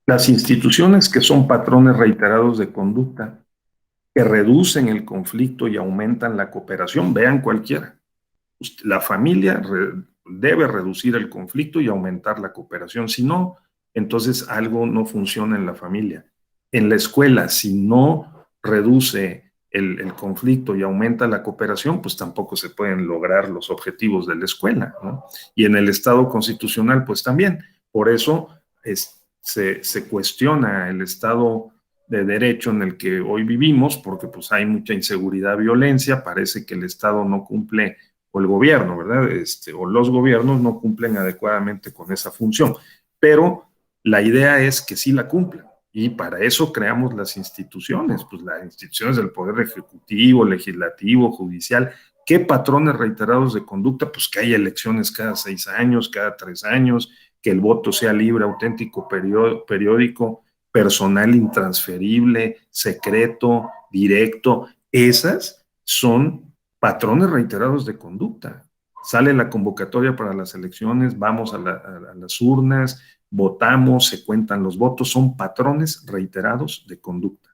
Las instituciones que son patrones reiterados de conducta, que reducen el conflicto y aumentan la cooperación, vean cualquiera. La familia debe reducir el conflicto y aumentar la cooperación. Si no, entonces algo no funciona en la familia. En la escuela, si no reduce el conflicto y aumenta la cooperación, pues tampoco se pueden lograr los objetivos de la escuela, ¿no? Y en el Estado constitucional, pues también. Por eso se cuestiona el Estado de Derecho en el que hoy vivimos, porque pues hay mucha inseguridad, violencia, parece que el Estado no cumple, o el gobierno, ¿verdad? O los gobiernos no cumplen adecuadamente con esa función, pero la idea es que sí la cumplan, y para eso creamos las instituciones, pues las instituciones del Poder Ejecutivo, Legislativo, Judicial. ¿Qué patrones reiterados de conducta? Pues que haya elecciones cada 6 años, cada 3 años, que el voto sea libre, auténtico, periódico, personal, intransferible, secreto, directo. Esas son patrones reiterados de conducta. Sale la convocatoria para las elecciones, vamos a las urnas, votamos, se cuentan los votos, son patrones reiterados de conducta.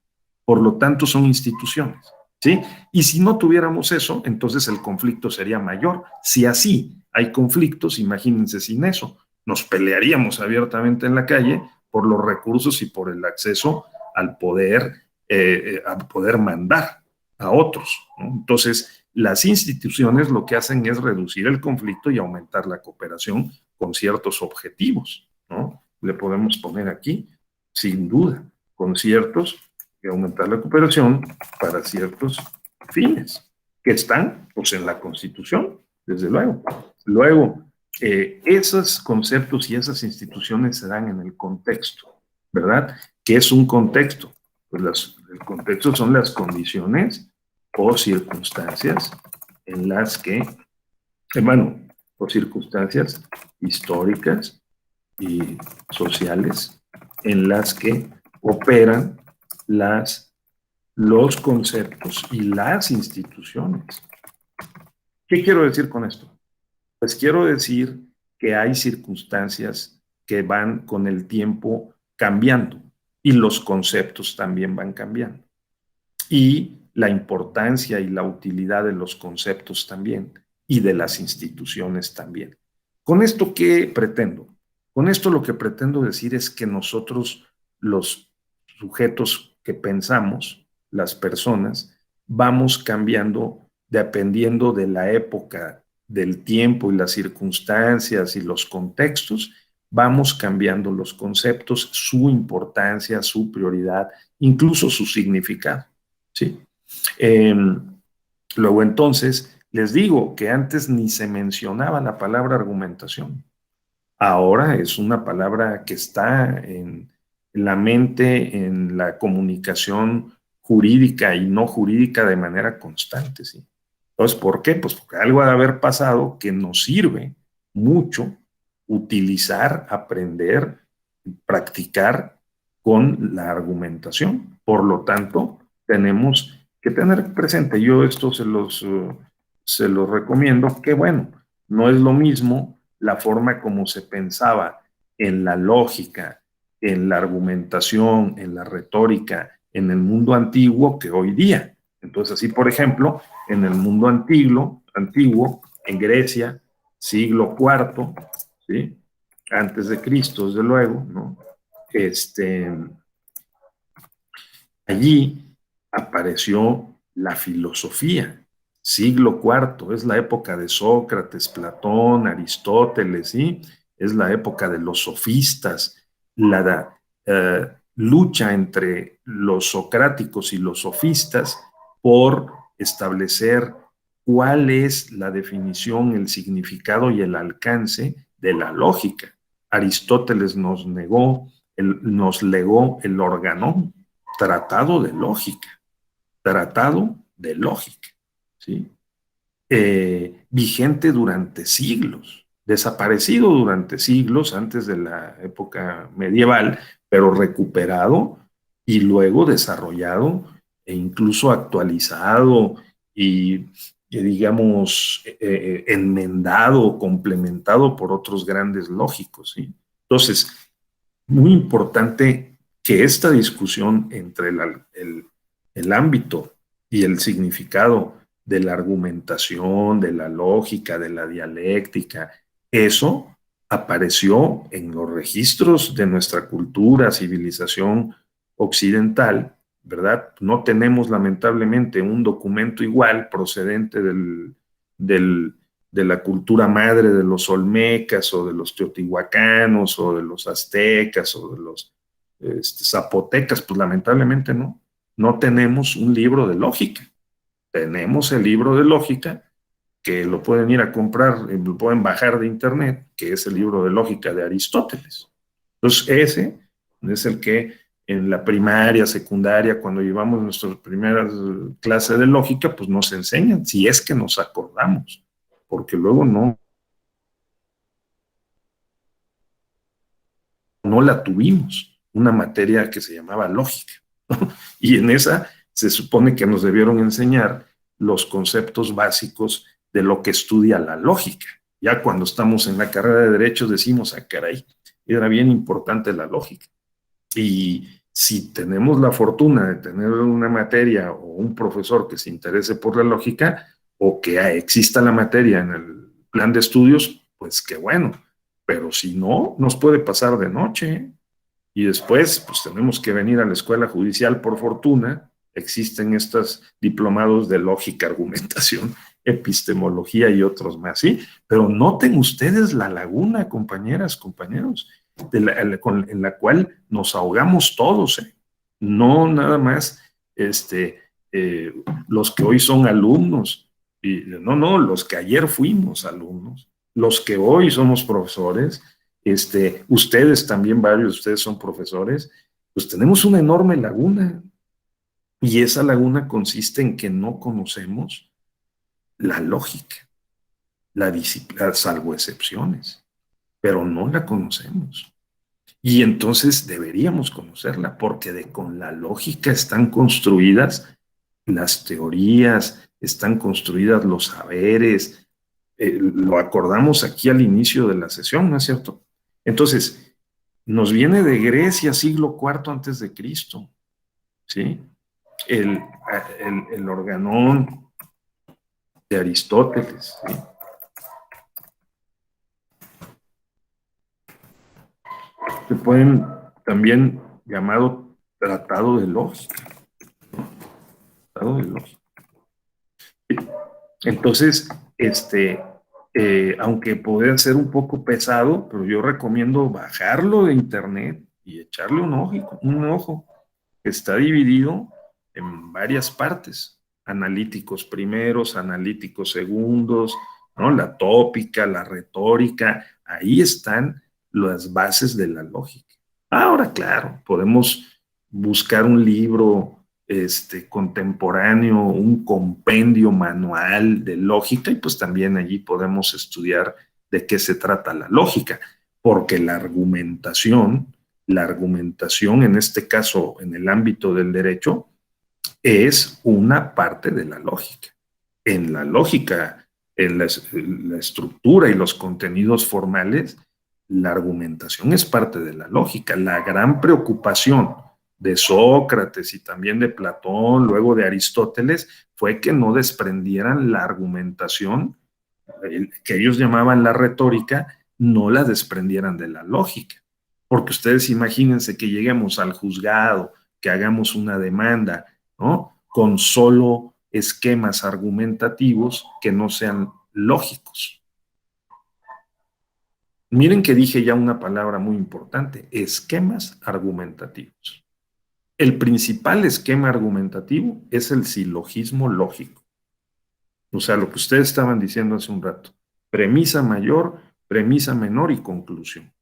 Por lo tanto, son instituciones, ¿sí? Y si no tuviéramos eso, entonces el conflicto sería mayor. Si así hay conflictos, imagínense sin eso. Nos pelearíamos abiertamente en la calle por los recursos y por el acceso al poder mandar a otros, ¿no? Entonces, las instituciones lo que hacen es reducir el conflicto y aumentar la cooperación con ciertos objetivos, ¿no? Le podemos poner aquí, sin duda, con ciertos, y aumentar la cooperación para ciertos fines, que están, pues, en la Constitución, desde luego. Luego, esos conceptos y esas instituciones se dan en el contexto, ¿verdad? ¿Qué es un contexto? Pues el contexto son las condiciones o circunstancias en las que, o circunstancias históricas y sociales en las que operan los conceptos y las instituciones. ¿Qué quiero decir con esto? Pues quiero decir que hay circunstancias que van con el tiempo cambiando y los conceptos también van cambiando. Y la importancia y la utilidad de los conceptos también y de las instituciones también. ¿Con esto qué pretendo? Con esto lo que pretendo decir es que nosotros, los sujetos que pensamos, las personas, vamos cambiando dependiendo de la época, del tiempo y las circunstancias y los contextos, vamos cambiando los conceptos, su importancia, su prioridad, incluso su significado, ¿sí? Luego entonces, les digo que antes ni se mencionaba la palabra argumentación. Ahora es una palabra que está en la mente, en la comunicación jurídica y no jurídica de manera constante, ¿sí? Entonces, ¿por qué? Pues porque algo ha de haber pasado que nos sirve mucho utilizar, aprender, practicar con la argumentación. Por lo tanto, tenemos que tener presente, yo esto se los recomiendo, que bueno, no es lo mismo la forma como se pensaba en la lógica, en la argumentación, en la retórica, en el mundo antiguo que hoy día. Entonces, así, por ejemplo, en el mundo antiguo, en Grecia, siglo IV, ¿sí? Antes de Cristo, desde luego, ¿no? Allí apareció la filosofía. Siglo IV, es la época de Sócrates, Platón, Aristóteles, ¿sí? Es la época de los sofistas, la lucha entre los socráticos y los sofistas por establecer cuál es la definición, el significado y el alcance de la lógica. Aristóteles nos legó el organón, tratado de lógica, ¿sí? vigente durante siglos, desaparecido durante siglos antes de la época medieval, pero recuperado y luego desarrollado e incluso actualizado y digamos, enmendado, complementado por otros grandes lógicos, ¿sí? Entonces, muy importante que esta discusión entre el ámbito y el significado de la argumentación, de la lógica, de la dialéctica, eso apareció en los registros de nuestra cultura, civilización occidental, ¿verdad? No tenemos lamentablemente un documento igual procedente del, de la cultura madre de los olmecas o de los teotihuacanos o de los aztecas o de los zapotecas, pues lamentablemente no. No tenemos un libro de lógica. Tenemos el libro de lógica que lo pueden ir a comprar, lo pueden bajar de internet, que es el libro de lógica de Aristóteles. Entonces ese es el que en la primaria, secundaria, cuando llevamos nuestras primeras clases de lógica, pues nos enseñan, si es que nos acordamos, porque luego no la tuvimos, una materia que se llamaba lógica, ¿no? Y en esa se supone que nos debieron enseñar los conceptos básicos de lo que estudia la lógica. Ya cuando estamos en la carrera de Derecho decimos, ah, caray, era bien importante la lógica. Y si tenemos la fortuna de tener una materia o un profesor que se interese por la lógica o que exista la materia en el plan de estudios, pues qué bueno. Pero si no, nos puede pasar de noche. Y después, pues tenemos que venir a la escuela judicial, por fortuna. Existen estos diplomados de lógica, argumentación, epistemología y otros más, ¿sí? Pero noten ustedes la laguna, compañeras, compañeros, en la cual nos ahogamos todos, ¿eh? No nada más los que hoy son alumnos, no, los que ayer fuimos alumnos, los que hoy somos profesores, ustedes también, varios de ustedes son profesores, pues tenemos una enorme laguna, y esa laguna consiste en que no conocemos la lógica, la disciplina, salvo excepciones, pero no la conocemos. Y entonces deberíamos conocerla, porque con la lógica están construidas las teorías, están construidas los saberes, lo acordamos aquí al inicio de la sesión, ¿no es cierto? Entonces, nos viene de Grecia, siglo IV antes de Cristo, ¿sí? El organón de Aristóteles, ¿sí? Se pueden también llamado tratado de lógica. Tratado de lógica. Entonces, aunque puede ser un poco pesado, pero yo recomiendo bajarlo de internet y echarle un ojo. Está dividido en varias partes, analíticos primeros, analíticos segundos, ¿no? La tópica, la retórica, ahí están las bases de la lógica. Ahora, claro, podemos buscar un libro contemporáneo, un compendio manual de lógica, y pues también allí podemos estudiar de qué se trata la lógica, porque la argumentación en este caso en el ámbito del derecho, es una parte de la lógica. En la lógica, en la estructura y los contenidos formales, la argumentación es parte de la lógica. La gran preocupación de Sócrates y también de Platón, luego de Aristóteles, fue que no desprendieran la argumentación, que ellos llamaban la retórica, no la desprendieran de la lógica. Porque ustedes imagínense que lleguemos al juzgado, que hagamos una demanda, ¿no? Con solo esquemas argumentativos que no sean lógicos. Miren que dije ya una palabra muy importante, esquemas argumentativos. El principal esquema argumentativo es el silogismo lógico. O sea, lo que ustedes estaban diciendo hace un rato. Premisa mayor, premisa menor y conclusión.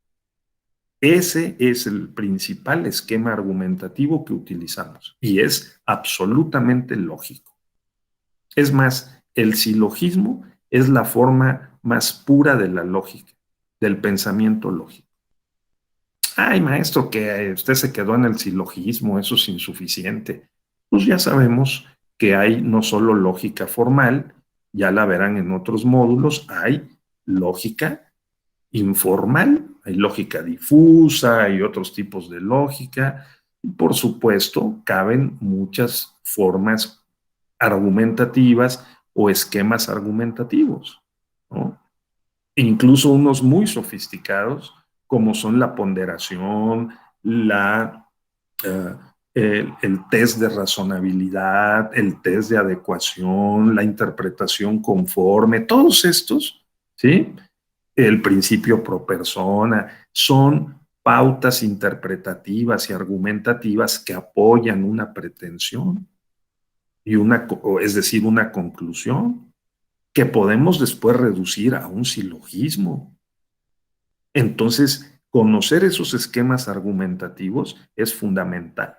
Ese es el principal esquema argumentativo que utilizamos y es absolutamente lógico. Es más, el silogismo es la forma más pura de la lógica, del pensamiento lógico. Ay, maestro, que usted se quedó en el silogismo, eso es insuficiente. Pues ya sabemos que hay no solo lógica formal, ya la verán en otros módulos, hay lógica informal, hay lógica difusa, hay otros tipos de lógica, y por supuesto caben muchas formas argumentativas o esquemas argumentativos, ¿no? Incluso unos muy sofisticados, como son la ponderación, uh, el test de razonabilidad, el test de adecuación, la interpretación conforme, todos estos, ¿sí? El principio pro persona, son pautas interpretativas y argumentativas que apoyan una pretensión y es decir, una conclusión que podemos después reducir a un silogismo. Entonces, conocer esos esquemas argumentativos es fundamental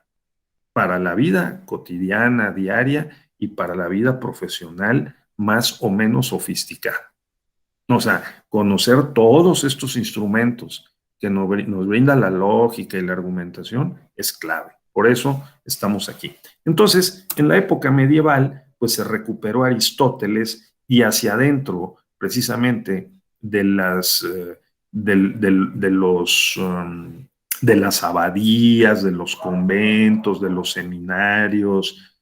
para la vida cotidiana, diaria y para la vida profesional más o menos sofisticada. O sea, conocer todos estos instrumentos que nos brinda la lógica y la argumentación es clave. Por eso estamos aquí. Entonces, en la época medieval, pues se recuperó Aristóteles y hacia adentro, precisamente, de las abadías, de los conventos, de los seminarios,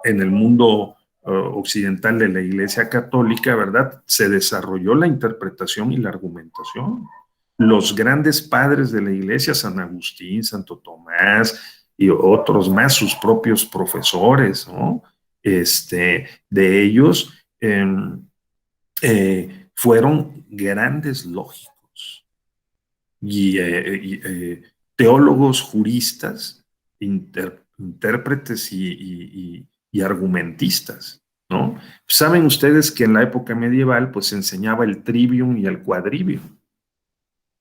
en el mundo occidental de la Iglesia Católica, ¿verdad? Se desarrolló la interpretación y la argumentación. Los grandes padres de la Iglesia, San Agustín, Santo Tomás y otros más, sus propios profesores, ¿no? De ellos fueron grandes lógicos y teólogos, juristas, intérpretes y argumentistas, ¿no? Saben ustedes que en la época medieval pues se enseñaba el trivium y el quadrivium.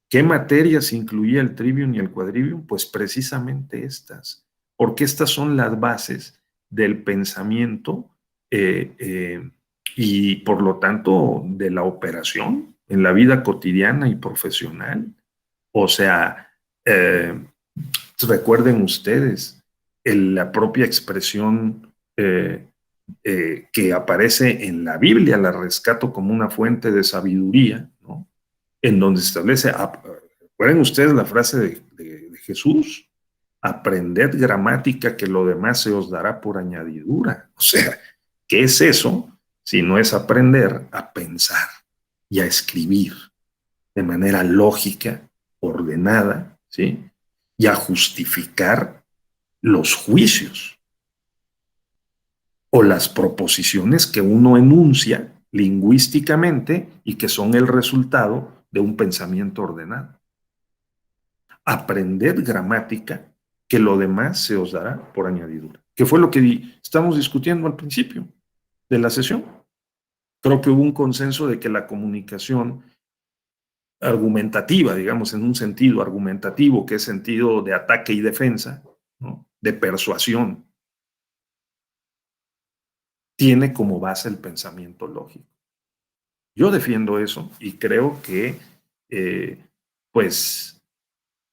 ¿Qué materias incluía el trivium y el quadrivium? Pues precisamente estas, porque estas son las bases del pensamiento y por lo tanto de la operación en la vida cotidiana y profesional. O sea, recuerden ustedes la propia expresión que aparece en la Biblia, la rescato como una fuente de sabiduría, ¿no? En donde establece, recuerden ustedes la frase de Jesús, aprended gramática que lo demás se os dará por añadidura. O sea, ¿qué es eso? Si no es aprender a pensar y a escribir de manera lógica, ordenada, ¿sí? Y a justificar los juicios o las proposiciones que uno enuncia lingüísticamente y que son el resultado de un pensamiento ordenado. Aprended gramática, que lo demás se os dará por añadidura. Que fue lo que estamos discutiendo al principio de la sesión. Creo que hubo un consenso de que la comunicación argumentativa, digamos, en un sentido argumentativo, que es sentido de ataque y defensa, ¿no? De persuasión, tiene como base el pensamiento lógico. Yo defiendo eso y creo que, pues,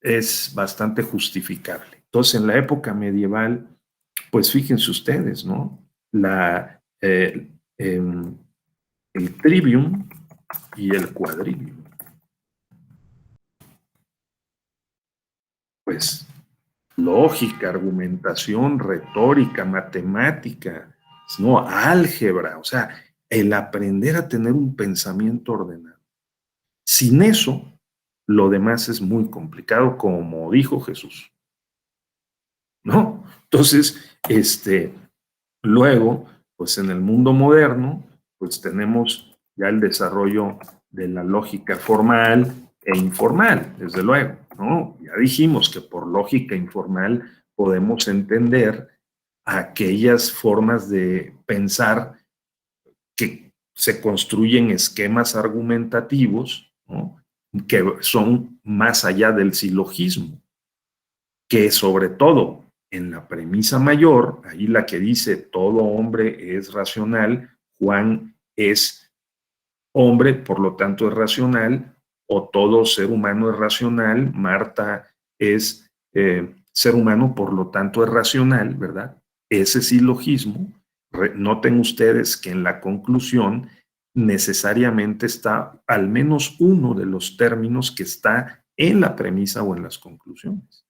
es bastante justificable. Entonces, en la época medieval, pues fíjense ustedes, ¿no? El trivium y el quadrivium. Pues lógica, argumentación, retórica, matemática, ¿no? Álgebra, o sea, el aprender a tener un pensamiento ordenado. Sin eso, lo demás es muy complicado, como dijo Jesús, ¿no? Entonces, luego, pues en el mundo moderno, pues tenemos ya el desarrollo de la lógica formal e informal, desde luego, ¿no? Ya dijimos que por lógica informal podemos entender aquellas formas de pensar que se construyen esquemas argumentativos, ¿no? Que son más allá del silogismo, que sobre todo en la premisa mayor, ahí la que dice todo hombre es racional, Juan es hombre, por lo tanto es racional, o todo ser humano es racional, Marta es ser humano, por lo tanto es racional, ¿verdad? Ese silogismo, noten ustedes que en la conclusión necesariamente está al menos uno de los términos que está en la premisa o en las conclusiones.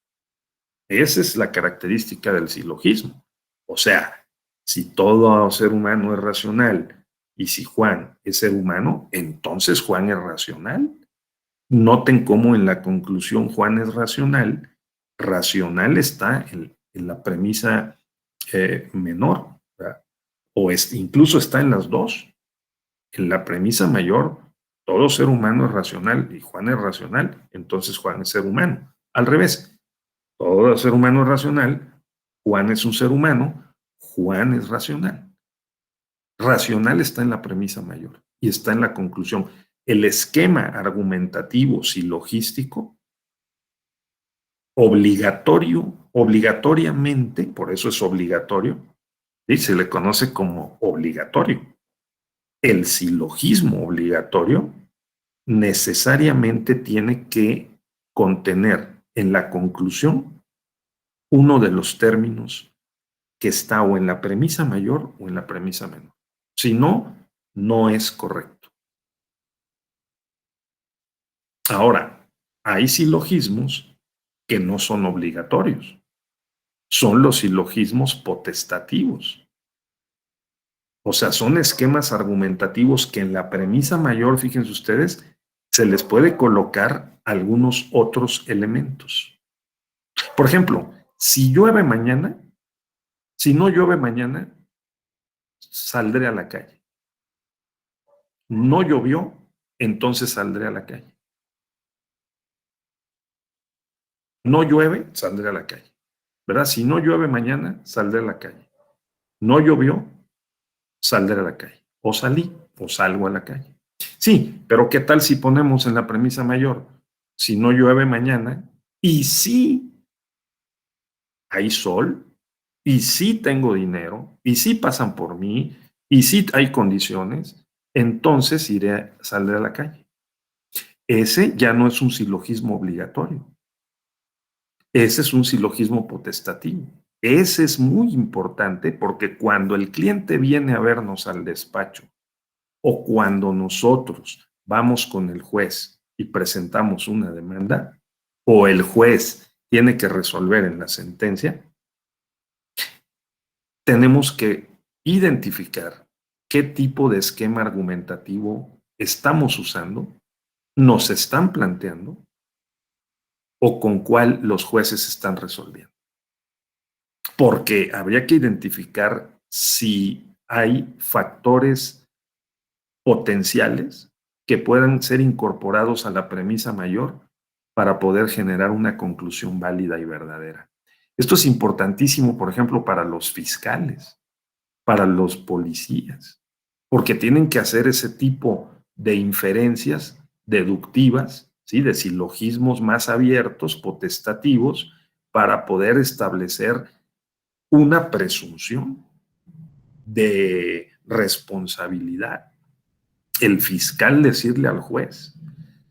Esa es la característica del silogismo. O sea, si todo ser humano es racional y si Juan es ser humano, entonces Juan es racional. Noten cómo en la conclusión Juan es racional. Racional está en la premisa menor, ¿verdad? O incluso está en las dos. En la premisa mayor, todo ser humano es racional y Juan es racional, entonces Juan es ser humano. Al revés, todo ser humano es racional, Juan es un ser humano, Juan es racional. Racional está en la premisa mayor y está en la conclusión. El esquema argumentativo silogístico, obligatoriamente, por eso es obligatorio, y se le conoce como obligatorio. El silogismo obligatorio necesariamente tiene que contener en la conclusión uno de los términos que está o en la premisa mayor o en la premisa menor. Si no, no es correcto. Ahora, hay silogismos que no son obligatorios. Son los silogismos potestativos. O sea, son esquemas argumentativos que en la premisa mayor, fíjense ustedes, se les puede colocar algunos otros elementos. Por ejemplo, si llueve mañana, si no llueve mañana, saldré a la calle. No llovió, entonces saldré a la calle. No llueve, saldré a la calle. ¿Verdad? Si no llueve mañana, saldré a la calle. No llovió, saldré a la calle. O salí, o salgo a la calle. Sí, pero ¿qué tal si ponemos en la premisa mayor? Si no llueve mañana, y sí hay sol, y sí tengo dinero, y sí pasan por mí, y sí hay condiciones, entonces saldré a la calle. Ese ya no es un silogismo obligatorio. Ese es un silogismo potestativo. Ese es muy importante porque cuando el cliente viene a vernos al despacho o cuando nosotros vamos con el juez y presentamos una demanda o el juez tiene que resolver en la sentencia, tenemos que identificar qué tipo de esquema argumentativo estamos usando, nos están planteando o con cuál los jueces están resolviendo. Porque habría que identificar si hay factores potenciales que puedan ser incorporados a la premisa mayor para poder generar una conclusión válida y verdadera. Esto es importantísimo, por ejemplo, para los fiscales, para los policías, porque tienen que hacer ese tipo de inferencias deductivas, ¿sí? De silogismos más abiertos, potestativos, para poder establecer una presunción de responsabilidad. El fiscal decirle al juez,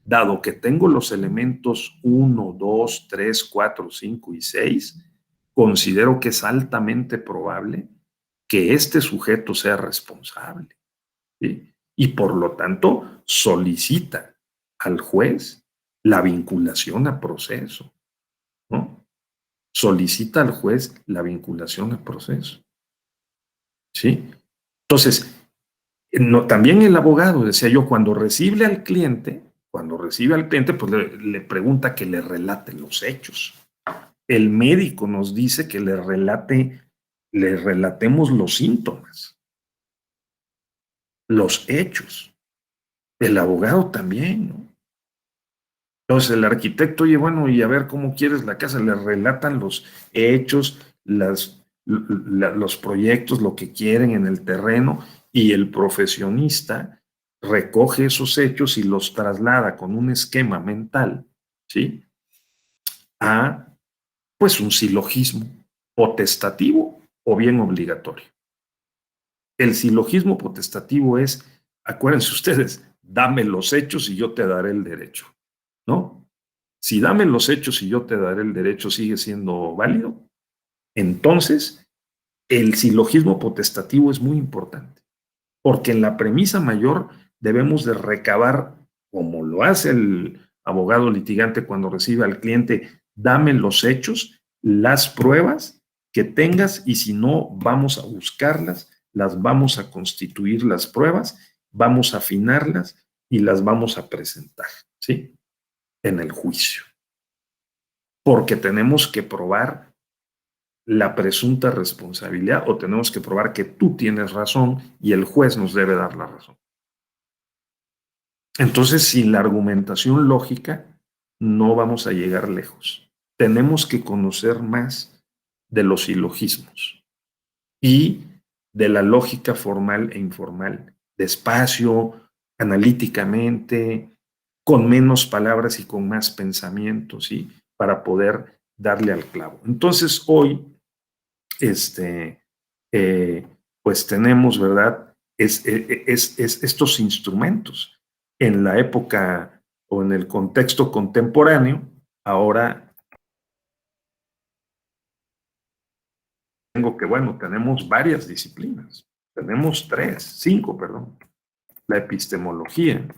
dado que tengo los elementos 1, 2, 3, 4, 5 y 6, considero que es altamente probable que este sujeto sea responsable, ¿sí? Y por lo tanto solicita al juez la vinculación a proceso, ¿no? Solicita al juez la vinculación a proceso, ¿sí? Entonces, no, también el abogado, decía yo, cuando recibe al cliente, pues le pregunta que le relate los hechos. El médico nos dice que le relatemos los síntomas, los hechos. El abogado también, ¿no? Entonces el arquitecto, oye, bueno, y a ver cómo quieres la casa, le relatan los hechos, los proyectos, lo que quieren en el terreno, y el profesionista recoge esos hechos y los traslada con un esquema mental, ¿sí? A, pues, un silogismo potestativo o bien obligatorio. El silogismo potestativo es, acuérdense ustedes, dame los hechos y yo te daré el derecho, ¿no? Si dame los hechos y yo te daré el derecho sigue siendo válido, entonces el silogismo potestativo es muy importante, porque en la premisa mayor debemos de recabar, como lo hace el abogado litigante cuando recibe al cliente, dame los hechos, las pruebas que tengas y si no, vamos a buscarlas, las vamos a constituir las pruebas, vamos a afinarlas y las vamos a presentar, ¿sí? En el juicio. Porque tenemos que probar la presunta responsabilidad o tenemos que probar que tú tienes razón y el juez nos debe dar la razón. Entonces, sin la argumentación lógica, no vamos a llegar lejos. Tenemos que conocer más de los silogismos y de la lógica formal e informal, despacio, analíticamente, con menos palabras y con más pensamiento, ¿sí? Para poder darle al clavo. Entonces, hoy, pues tenemos, ¿verdad? Estos instrumentos. En la época o en el contexto contemporáneo, ahora tengo que, bueno, tenemos varias disciplinas. Tenemos 5, perdón. La epistemología,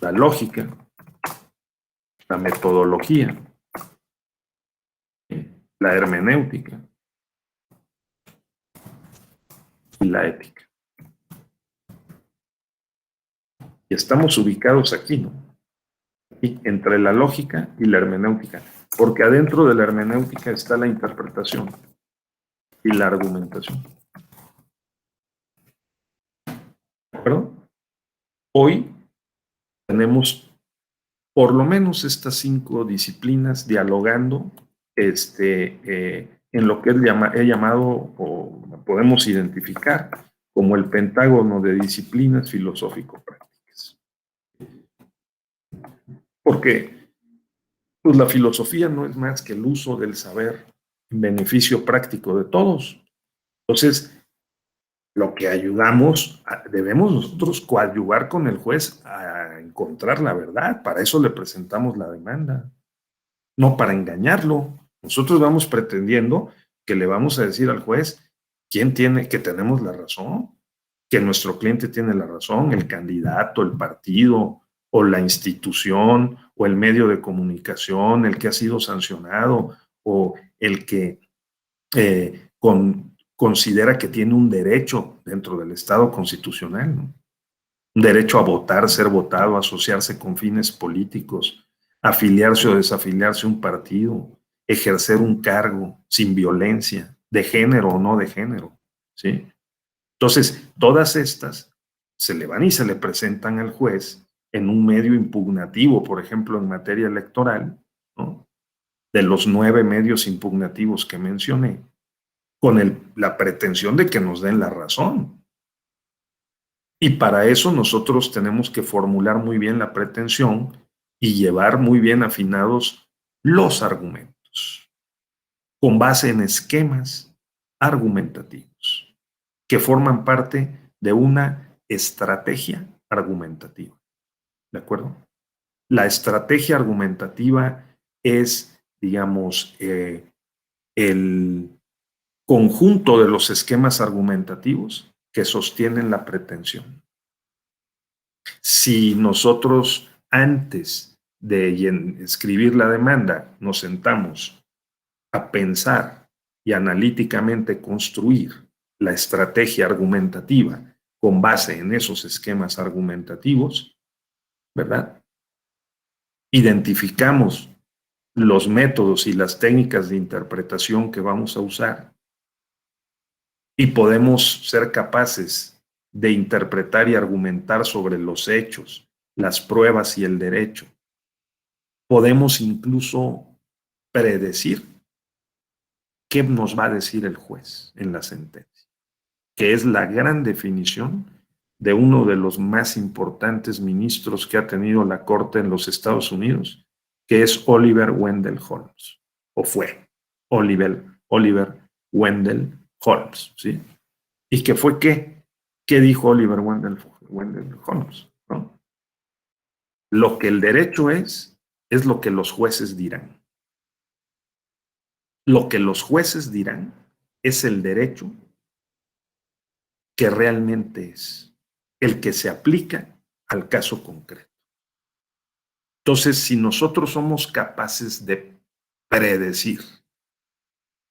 la lógica, la metodología, la hermenéutica y la ética. Y estamos ubicados aquí, ¿no? Y entre la lógica y la hermenéutica, porque adentro de la hermenéutica está la interpretación y la argumentación. ¿De acuerdo? Hoy tenemos por lo menos estas 5 disciplinas dialogando en lo que he llamado o podemos identificar como el pentágono de disciplinas filosófico-prácticas. Porque pues, la filosofía no es más que el uso del saber en beneficio práctico de todos. Entonces, lo que debemos nosotros coadyuvar con el juez a encontrar la verdad. Para eso le presentamos la demanda, no para engañarlo. Nosotros vamos pretendiendo que le vamos a decir al juez que tenemos la razón, que nuestro cliente tiene la razón, el candidato, el partido, o la institución, o el medio de comunicación, el que ha sido sancionado, o el que considera que tiene un derecho dentro del Estado constitucional, ¿no? Un derecho a votar, ser votado, asociarse con fines políticos, afiliarse o desafiliarse a un partido, ejercer un cargo sin violencia, de género o no de género, ¿sí? Entonces, todas estas se le van y se le presentan al juez en un medio impugnativo, por ejemplo, en materia electoral, ¿no? De los 9 medios impugnativos que mencioné, con la pretensión de que nos den la razón. Y para eso nosotros tenemos que formular muy bien la pretensión y llevar muy bien afinados los argumentos, con base en esquemas argumentativos, que forman parte de una estrategia argumentativa. ¿De acuerdo? La estrategia argumentativa es, digamos, el conjunto de los esquemas argumentativos que sostienen la pretensión. Si nosotros antes de escribir la demanda nos sentamos a pensar y analíticamente construir la estrategia argumentativa con base en esos esquemas argumentativos, ¿verdad? Identificamos los métodos y las técnicas de interpretación que vamos a usar y podemos ser capaces de interpretar y argumentar sobre los hechos, las pruebas y el derecho. Podemos incluso predecir qué nos va a decir el juez en la sentencia, que es la gran definición de uno de los más importantes ministros que ha tenido la Corte en los Estados Unidos, que es Oliver Wendell Holmes, o fue Oliver Wendell Holmes, ¿sí? ¿Y qué fue qué? ¿Qué dijo Oliver Wendell Holmes? ¿No? Lo que el derecho es lo que los jueces dirán. Lo que los jueces dirán es el derecho que realmente es, el que se aplica al caso concreto. Entonces, si nosotros somos capaces de predecir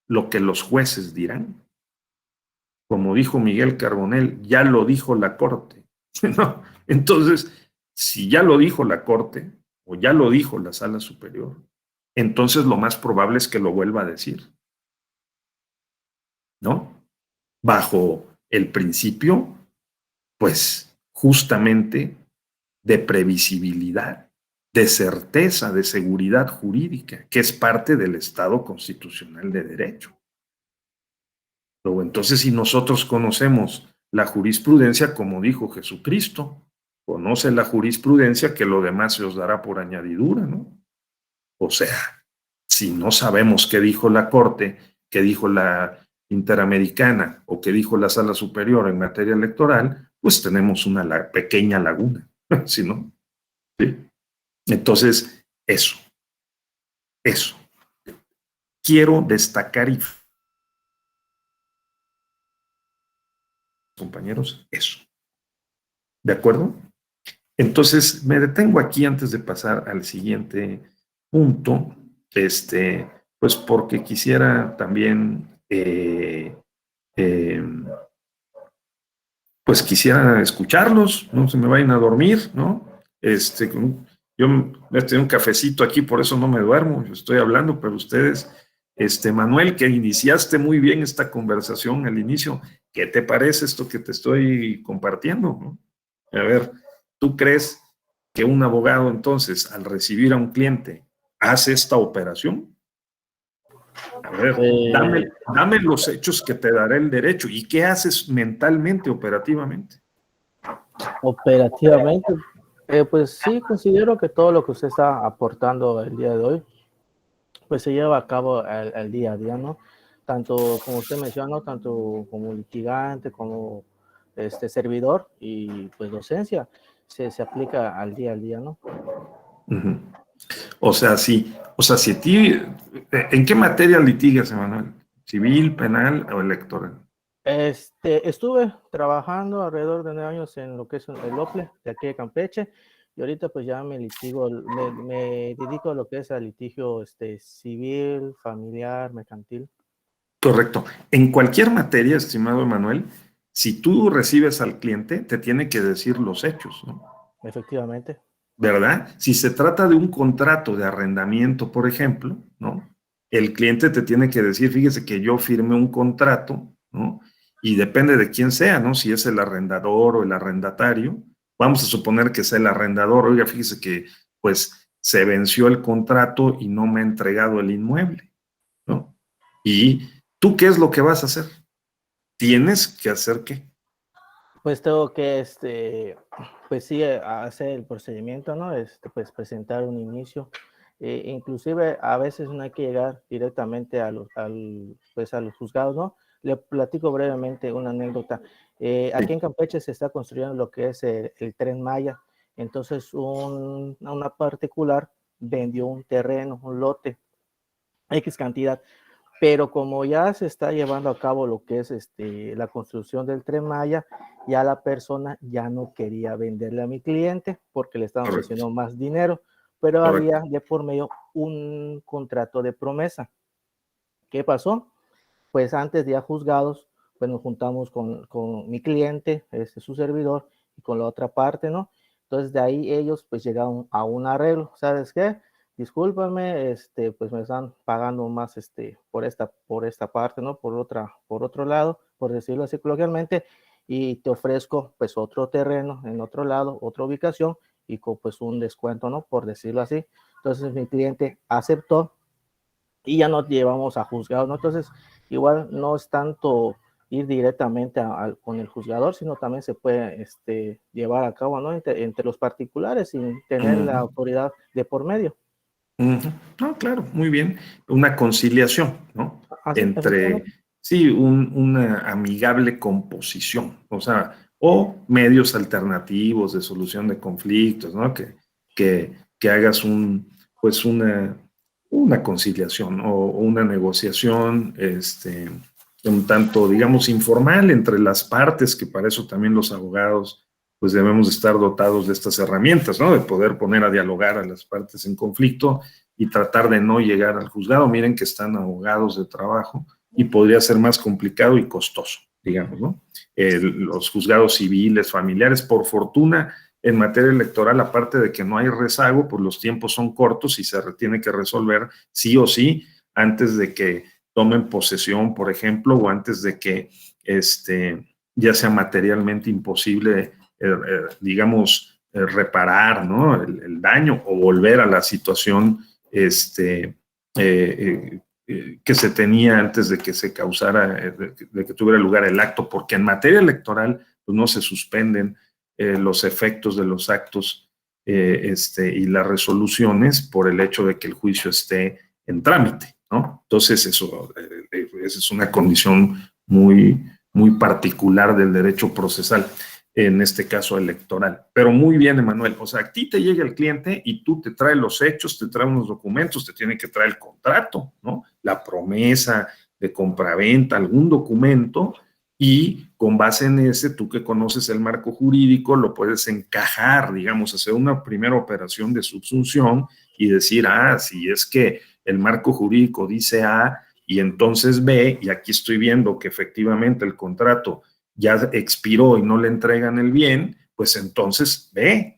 lo que los jueces dirán, como dijo Miguel Carbonell, ya lo dijo la Corte, ¿no? Entonces, si ya lo dijo la Corte o ya lo dijo la Sala Superior, entonces lo más probable es que lo vuelva a decir, ¿no? Bajo el principio, pues, justamente de previsibilidad, de certeza, de seguridad jurídica, que es parte del Estado constitucional de derecho. Luego, entonces, si nosotros conocemos la jurisprudencia, como dijo Jesucristo, conoce la jurisprudencia, que lo demás se os dará por añadidura, ¿no? O sea, si no sabemos qué dijo la Corte, qué dijo la Interamericana o qué dijo la Sala Superior en materia electoral, pues tenemos una pequeña laguna, ¿sí, no? Sí. Entonces, eso. Quiero destacar, y compañeros, eso. ¿De acuerdo? Entonces, me detengo aquí antes de pasar al siguiente punto, pues porque quisiera también, pues quisiera escucharlos, no se me vayan a dormir, ¿no? Yo me tengo un cafecito aquí, por eso no me duermo, yo estoy hablando, pero ustedes, Manuel, que iniciaste muy bien esta conversación al inicio, ¿qué te parece esto que te estoy compartiendo, ¿no? A ver, ¿tú crees que un abogado entonces, al recibir a un cliente, hace esta operación? A ver, dame los hechos que te dará el derecho. ¿Y qué haces mentalmente, operativamente? Operativamente, pues sí, considero que todo lo que usted está aportando el día de hoy, pues se lleva a cabo el día a día, ¿no? Tanto como usted mencionó, tanto como litigante, como servidor y pues docencia, se aplica al día, ¿no? Uh-huh. O sea, si ¿en qué materia litigas, Emanuel? ¿Civil, penal o electoral? Estuve trabajando alrededor de 9 años en lo que es el OPLE de aquí de Campeche, y ahorita pues ya me dedico a lo que es el litigio civil, familiar, mercantil. Correcto. En cualquier materia, estimado Emanuel, si tú recibes al cliente, te tiene que decir los hechos, ¿no? Efectivamente. ¿Verdad? Si se trata de un contrato de arrendamiento, por ejemplo, ¿no? El cliente te tiene que decir, fíjese que yo firmé un contrato, ¿no? Y depende de quién sea, ¿no? Si es el arrendador o el arrendatario. Vamos a suponer que sea el arrendador. Oiga, fíjese que, pues, se venció el contrato y no me ha entregado el inmueble, ¿no? ¿Y tú qué es lo que vas a hacer? ¿Tienes que hacer qué? Pues tengo que, pues sí, hacer el procedimiento, ¿no? Pues presentar un inicio. Inclusive a veces no hay que llegar directamente pues a los juzgados, ¿no? Le platico brevemente una anécdota. Aquí en Campeche se está construyendo lo que es el Tren Maya. Entonces una particular vendió un terreno, un lote, X cantidad. Pero como ya se está llevando a cabo lo que es la construcción del Tren Maya, ya la persona ya no quería venderle a mi cliente porque le estaban ofreciendo más dinero, pero había de por medio un contrato de promesa. ¿Qué pasó? Pues antes de ir a juzgados, pues nos juntamos con mi cliente, su servidor, y con la otra parte, ¿no? Entonces de ahí ellos pues llegaron a un arreglo. ¿Sabes qué? Discúlpame, pues me están pagando más por esta parte, ¿no? Por otro lado, por decirlo así coloquialmente, y te ofrezco pues otro terreno en otro lado, otra ubicación, y con pues un descuento, ¿no? Por decirlo así. Entonces mi cliente aceptó y ya nos llevamos a juzgado, ¿no? Entonces, igual no es tanto ir directamente con el juzgador, sino también se puede llevar a cabo, ¿no? Entre los particulares sin tener la autoridad de por medio. No, claro, muy bien. Una conciliación, ¿no? Así, Entre, sí, una amigable composición, o sea, o medios alternativos de solución de conflictos, ¿no? Que hagas pues una conciliación o una negociación, un tanto, digamos, informal entre las partes, que para eso también los abogados, pues debemos estar dotados de estas herramientas, ¿no? De poder poner a dialogar a las partes en conflicto y tratar de no llegar al juzgado. Miren que están abogados de trabajo y podría ser más complicado y costoso, digamos, ¿no? Los juzgados civiles, familiares, por fortuna, en materia electoral, aparte de que no hay rezago, pues los tiempos son cortos y se tiene que resolver sí o sí antes de que tomen posesión, por ejemplo, o antes de que ya sea materialmente imposible, digamos, reparar, ¿no? El daño o volver a la situación que se tenía antes de que se causara, de que tuviera lugar el acto, porque en materia electoral pues no se suspenden los efectos de los actos y las resoluciones por el hecho de que el juicio esté en trámite, ¿no? Entonces esa es una condición muy particular del derecho procesal, en este caso electoral. Pero muy bien, Emanuel, o sea, a ti te llega el cliente y tú te traes los hechos, te trae unos documentos, te tiene que traer el contrato, ¿no? La promesa de compraventa, algún documento, y con base en ese, tú que conoces el marco jurídico, lo puedes encajar, digamos, hacer una primera operación de subsunción y decir, si es que el marco jurídico dice A y entonces B, y aquí estoy viendo que efectivamente el contrato ya expiró y no le entregan el bien, pues entonces ve.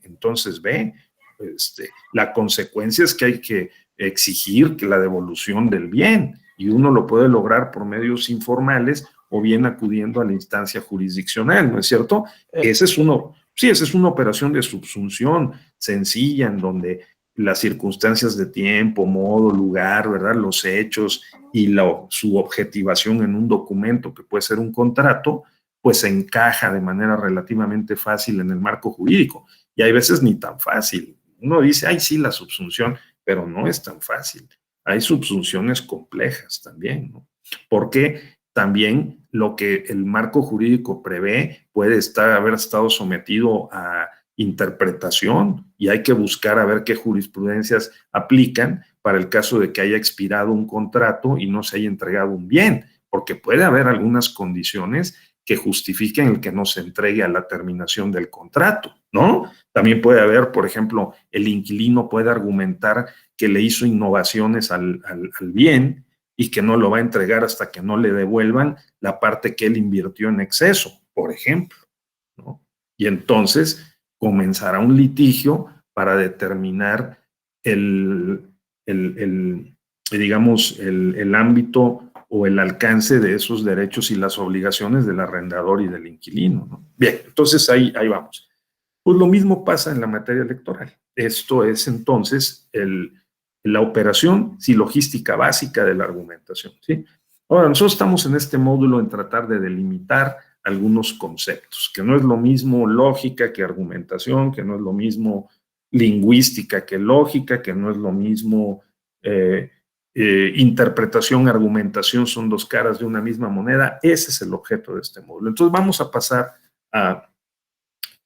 La consecuencia es que hay que exigir que la devolución del bien, y uno lo puede lograr por medios informales o bien acudiendo a la instancia jurisdiccional, ¿no es cierto? Esa es una operación de subsunción sencilla en donde las circunstancias de tiempo, modo, lugar, ¿verdad? Los hechos y su objetivación en un documento que puede ser un contrato, pues se encaja de manera relativamente fácil en el marco jurídico. Y hay veces ni tan fácil. Uno dice, ay, sí, la subsunción, pero no es tan fácil. Hay subsunciones complejas también, ¿no? Porque también lo que el marco jurídico prevé puede haber estado sometido a interpretación y hay que buscar a ver qué jurisprudencias aplican para el caso de que haya expirado un contrato y no se haya entregado un bien, porque puede haber algunas condiciones que justifiquen el que no se entregue a la terminación del contrato, ¿no? También puede haber, por ejemplo, el inquilino puede argumentar que le hizo innovaciones al bien y que no lo va a entregar hasta que no le devuelvan la parte que él invirtió en exceso, por ejemplo, ¿no? Y entonces comenzará un litigio para determinar digamos, el ámbito o el alcance de esos derechos y las obligaciones del arrendador y del inquilino, ¿no? Bien, entonces ahí vamos. Pues lo mismo pasa en la materia electoral. Esto es entonces la operación logística básica de la argumentación, ¿sí? Ahora, nosotros estamos en este módulo en tratar de delimitar algunos conceptos, que no es lo mismo lógica que argumentación, que no es lo mismo lingüística que lógica, que no es lo mismo interpretación, argumentación, son dos caras de una misma moneda. Ese es el objeto de este módulo. Entonces vamos a pasar a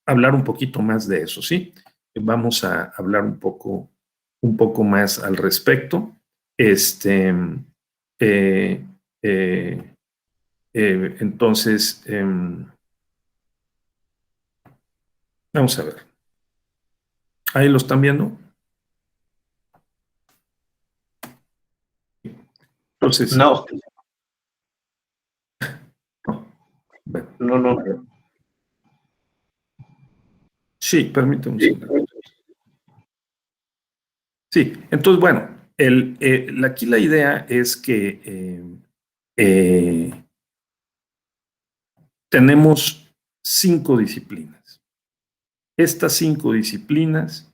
hablar un poquito más de eso, ¿sí? Vamos a hablar un poco más al respecto. Eh, eh, entonces, vamos a ver. ¿Ahí lo están viendo? Entonces. No. Bueno. No. Sí, permítame un segundo. Sí, entonces, bueno, aquí la idea es que tenemos 5 disciplinas. Estas 5 disciplinas,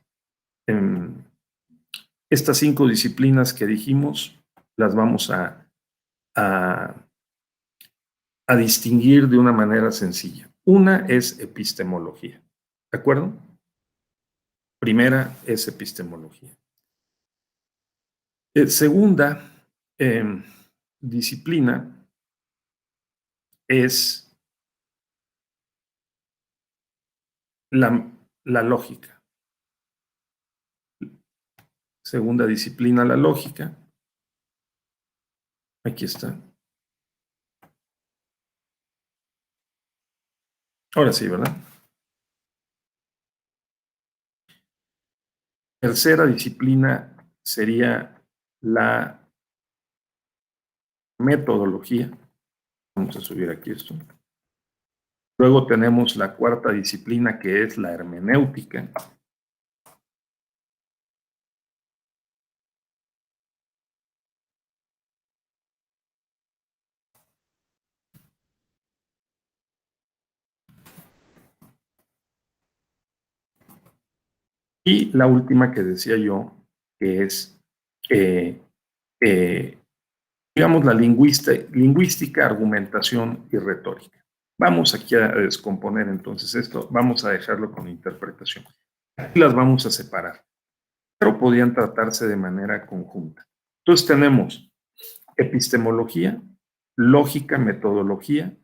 que dijimos, las vamos a distinguir de una manera sencilla. Una es epistemología, ¿de acuerdo? Primera es epistemología. Segunda disciplina es la lógica. Segunda disciplina, la lógica. Aquí está. Ahora sí, ¿verdad? Tercera disciplina sería la metodología. Vamos a subir aquí esto. Luego tenemos la cuarta disciplina, que es la hermenéutica. Y la última que decía yo, que es, digamos, la lingüística, argumentación y retórica. Vamos aquí a descomponer entonces esto, vamos a dejarlo con interpretación. Aquí las vamos a separar, pero podían tratarse de manera conjunta. Entonces tenemos epistemología, lógica, metodología,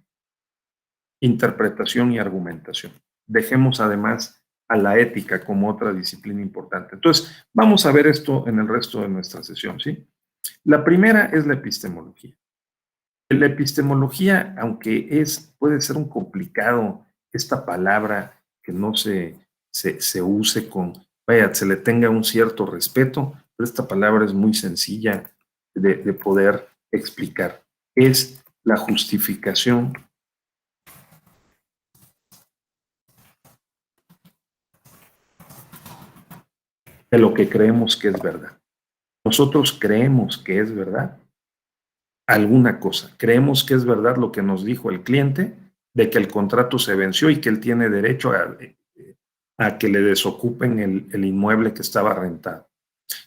interpretación y argumentación. Dejemos además a la ética como otra disciplina importante. Entonces, vamos a ver esto en el resto de nuestra sesión, ¿sí? La primera es la epistemología. La epistemología, aunque puede ser un complicado, esta palabra que no se use se le tenga un cierto respeto, pero esta palabra es muy sencilla de poder explicar. Es la justificación de lo que creemos que es verdad. Nosotros creemos que es verdad alguna cosa. Creemos que es verdad lo que nos dijo el cliente, de que el contrato se venció y que él tiene derecho a que le desocupen el inmueble que estaba rentado.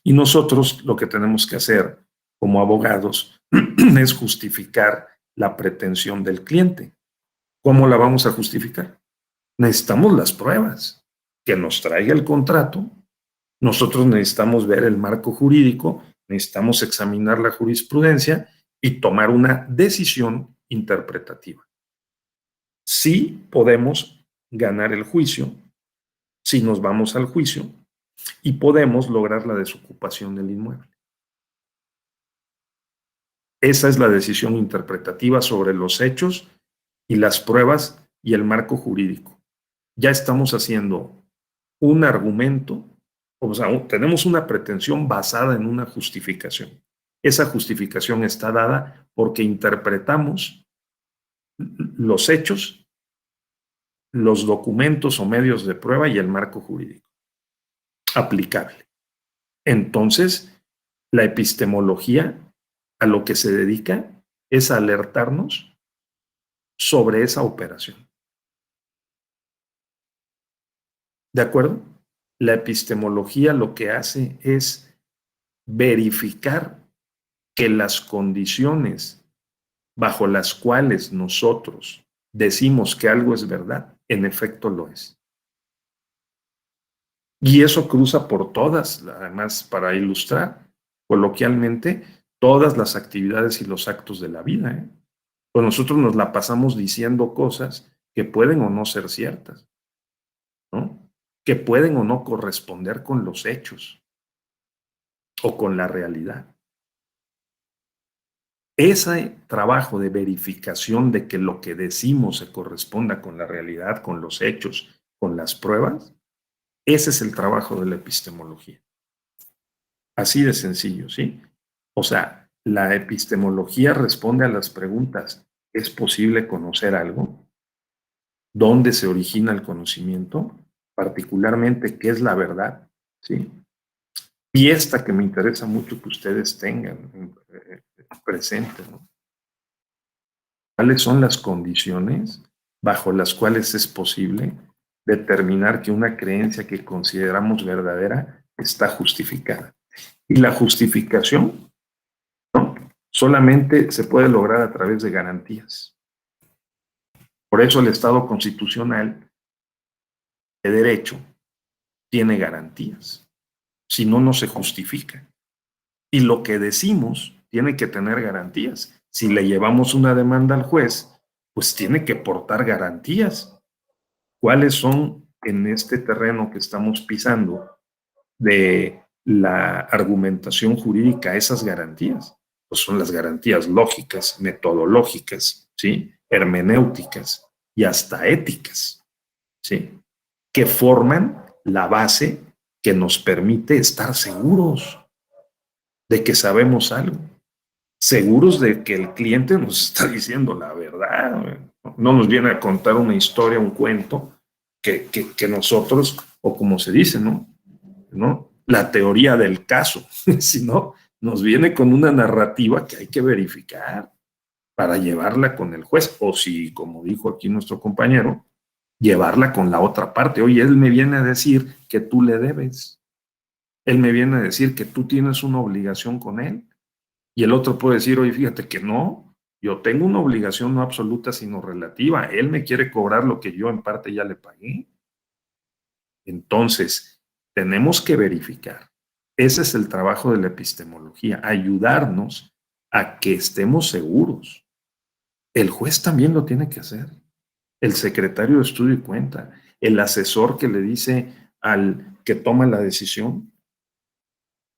Y nosotros lo que tenemos que hacer como abogados es justificar la pretensión del cliente. ¿Cómo la vamos a justificar? Necesitamos las pruebas, que nos traiga el contrato. Nosotros necesitamos ver el marco jurídico, necesitamos examinar la jurisprudencia y tomar una decisión interpretativa. Sí podemos ganar el juicio, si nos vamos al juicio, y podemos lograr la desocupación del inmueble. Esa es la decisión interpretativa sobre los hechos y las pruebas y el marco jurídico. Ya estamos haciendo un argumento, o sea, tenemos una pretensión basada en una justificación. Esa justificación está dada porque interpretamos los hechos, los documentos o medios de prueba y el marco jurídico aplicable. Entonces, la epistemología a lo que se dedica es a alertarnos sobre esa operación. ¿De acuerdo? La epistemología lo que hace es verificar que las condiciones bajo las cuales nosotros decimos que algo es verdad, en efecto lo es. Y eso cruza por todas, además, para ilustrar coloquialmente, todas las actividades y los actos de la vida. Pues nosotros nos la pasamos diciendo cosas que pueden o no ser ciertas, ¿no? Que pueden o no corresponder con los hechos o con la realidad. Ese trabajo de verificación de que lo que decimos se corresponda con la realidad, con los hechos, con las pruebas, ese es el trabajo de la epistemología. Así de sencillo, ¿sí? O sea, la epistemología responde a las preguntas: ¿es posible conocer algo? ¿Dónde se origina el conocimiento? Particularmente, ¿qué es la verdad? ¿Sí? Y esta que me interesa mucho que ustedes tengan presente, ¿no? ¿Cuáles son las condiciones bajo las cuales es posible determinar que una creencia que consideramos verdadera está justificada? Y la justificación, ¿no?, solamente se puede lograr a través de garantías. Por eso el Estado constitucional de derecho tiene garantías. Si no, no se justifica. Y lo que decimos tiene que tener garantías. Si le llevamos una demanda al juez pues tiene que portar garantías. ¿Cuáles son en este terreno que estamos pisando de la argumentación jurídica esas garantías? Pues son las garantías lógicas, metodológicas, ¿sí? Hermenéuticas y hasta éticas, ¿sí? Que forman la base que nos permite estar seguros de que sabemos algo, seguros de que el cliente nos está diciendo la verdad, no nos viene a contar una historia, un cuento, que nosotros, o como se dice, ¿no? La teoría del caso, sino nos viene con una narrativa que hay que verificar para llevarla con el juez, o si, como dijo aquí nuestro compañero, llevarla con la otra parte. Oye, él me viene a decir que tú le debes, él me viene a decir que tú tienes una obligación con él, y el otro puede decir, oye, fíjate que no, yo tengo una obligación no absoluta, sino relativa, él me quiere cobrar lo que yo en parte ya le pagué. Entonces, tenemos que verificar. Ese es el trabajo de la epistemología, ayudarnos a que estemos seguros. El juez también lo tiene que hacer. El secretario de estudio y cuenta, el asesor que le dice al que toma la decisión,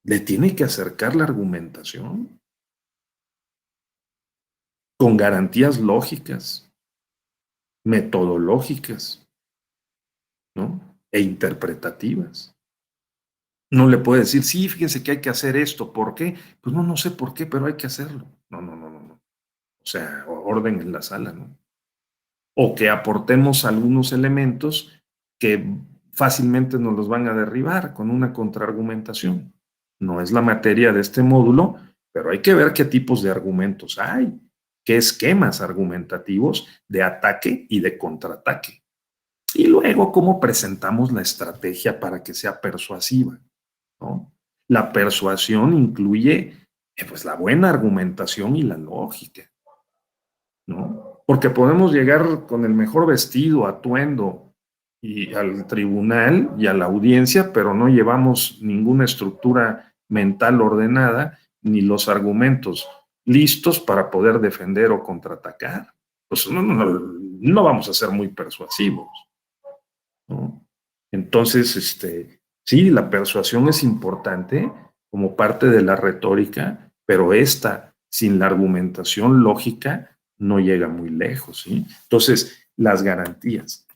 le tiene que acercar la argumentación con garantías lógicas, metodológicas, ¿no? E interpretativas. No le puede decir, sí, fíjense que hay que hacer esto. ¿Por qué? Pues no sé por qué, pero hay que hacerlo. No. O sea, orden en la sala, ¿no? O que aportemos algunos elementos que fácilmente nos los van a derribar con una contraargumentación. No es la materia de este módulo, pero hay que ver qué tipos de argumentos hay, qué esquemas argumentativos de ataque y de contraataque. Y luego, cómo presentamos la estrategia para que sea persuasiva, ¿no? La persuasión incluye pues, la buena argumentación y la lógica, ¿no? Porque podemos llegar con el mejor vestido, atuendo, y al tribunal y a la audiencia, pero no llevamos ninguna estructura mental ordenada, ni los argumentos listos para poder defender o contraatacar. Pues no vamos a ser muy persuasivos, ¿no? Entonces, sí, la persuasión es importante como parte de la retórica, pero esta, sin la argumentación lógica, no llega muy lejos, ¿sí? Entonces, las garantías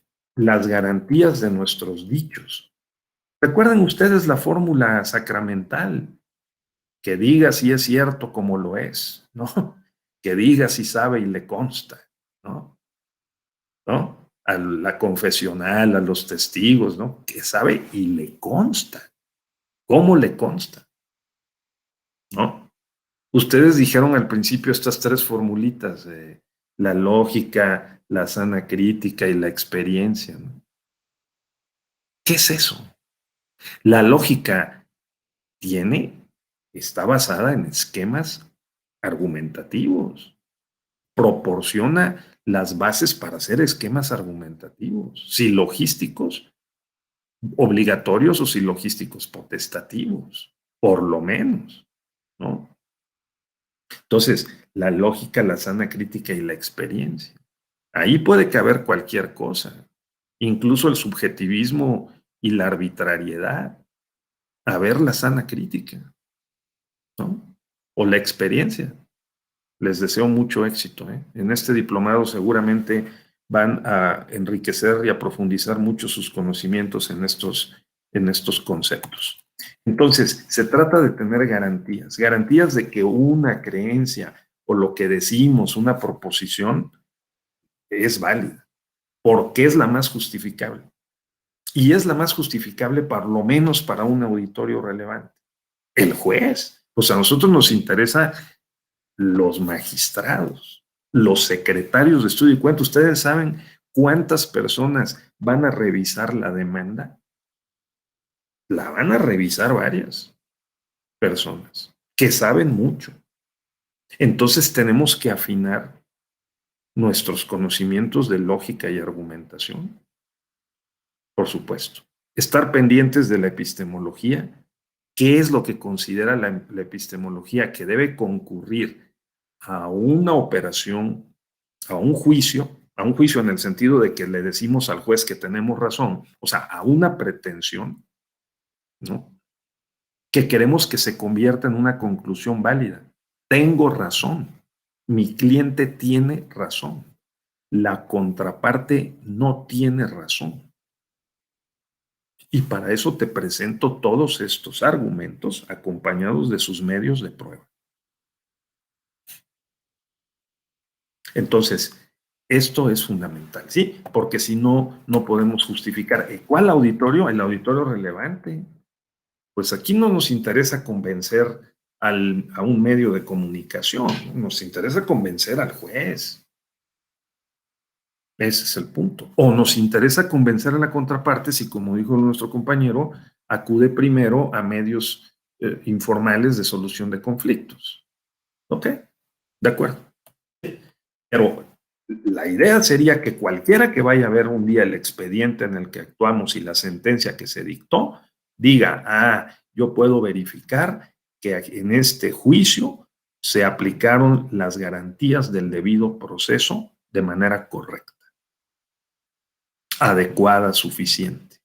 de nuestros dichos. ¿Recuerdan ustedes la fórmula sacramental? Que diga si es cierto como lo es, ¿no? Que diga si sabe y le consta, ¿no? A la confesional, a los testigos, ¿no? Que sabe y le consta. ¿Cómo le consta? ¿No? Ustedes dijeron al principio estas tres formulitas, la lógica, la sana crítica y la experiencia, ¿no? ¿Qué es eso? La lógica está basada en esquemas argumentativos, proporciona las bases para hacer esquemas argumentativos, silogísticos obligatorios o silogísticos potestativos, por lo menos, ¿no? Entonces, la lógica, la sana crítica y la experiencia. Ahí puede caber cualquier cosa, incluso el subjetivismo y la arbitrariedad. A ver la sana crítica, ¿no? O la experiencia. Les deseo mucho éxito, ¿eh? En este diplomado seguramente van a enriquecer y a profundizar mucho sus conocimientos en estos conceptos. Entonces, se trata de tener garantías de que una creencia o lo que decimos, una proposición, es válida, porque es la más justificable. Y es la más justificable, por lo menos para un auditorio relevante. El juez. Pues a nosotros nos interesa los magistrados, los secretarios de estudio y cuenta. ¿Ustedes saben cuántas personas van a revisar la demanda? La van a revisar varias personas que saben mucho. Entonces tenemos que afinar nuestros conocimientos de lógica y argumentación. Por supuesto. Estar pendientes de la epistemología. ¿Qué es lo que considera la epistemología que debe concurrir a una operación a un juicio en el sentido de que le decimos al juez que tenemos razón, o sea, a una pretensión, ¿no? Que queremos que se convierta en una conclusión válida. Tengo razón, mi cliente tiene razón, la contraparte no tiene razón. Y para eso te presento todos estos argumentos acompañados de sus medios de prueba. Entonces, esto es fundamental, ¿sí? Porque si no, no podemos justificar. ¿Cuál auditorio? El auditorio relevante. Pues aquí no nos interesa convencer a un medio de comunicación, ¿no? Nos interesa convencer al juez. Ese es el punto. O nos interesa convencer a la contraparte si, como dijo nuestro compañero, acude primero a medios informales de solución de conflictos. ¿Ok? De acuerdo. Pero la idea sería que cualquiera que vaya a ver un día el expediente en el que actuamos y la sentencia que se dictó, diga, yo puedo verificar que en este juicio se aplicaron las garantías del debido proceso de manera correcta, adecuada, suficiente.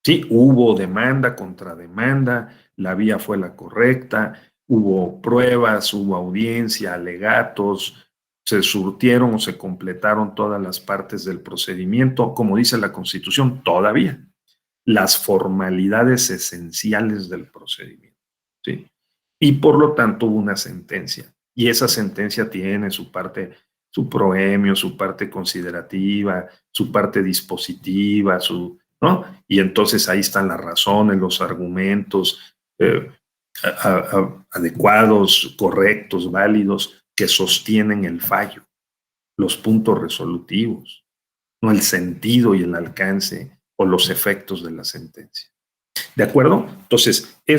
Sí, hubo demanda, contrademanda, la vía fue la correcta, hubo pruebas, hubo audiencia, alegatos, se surtieron o se completaron todas las partes del procedimiento, como dice la Constitución, todavía, las formalidades esenciales del procedimiento, ¿sí? Y por lo tanto hubo una sentencia, y esa sentencia tiene su parte, su proemio, su parte considerativa, su parte dispositiva, ¿no? Y entonces ahí están las razones, los argumentos adecuados, correctos, válidos, que sostienen el fallo, los puntos resolutivos, no el sentido y el alcance o los efectos de la sentencia. ¿De acuerdo? Entonces, de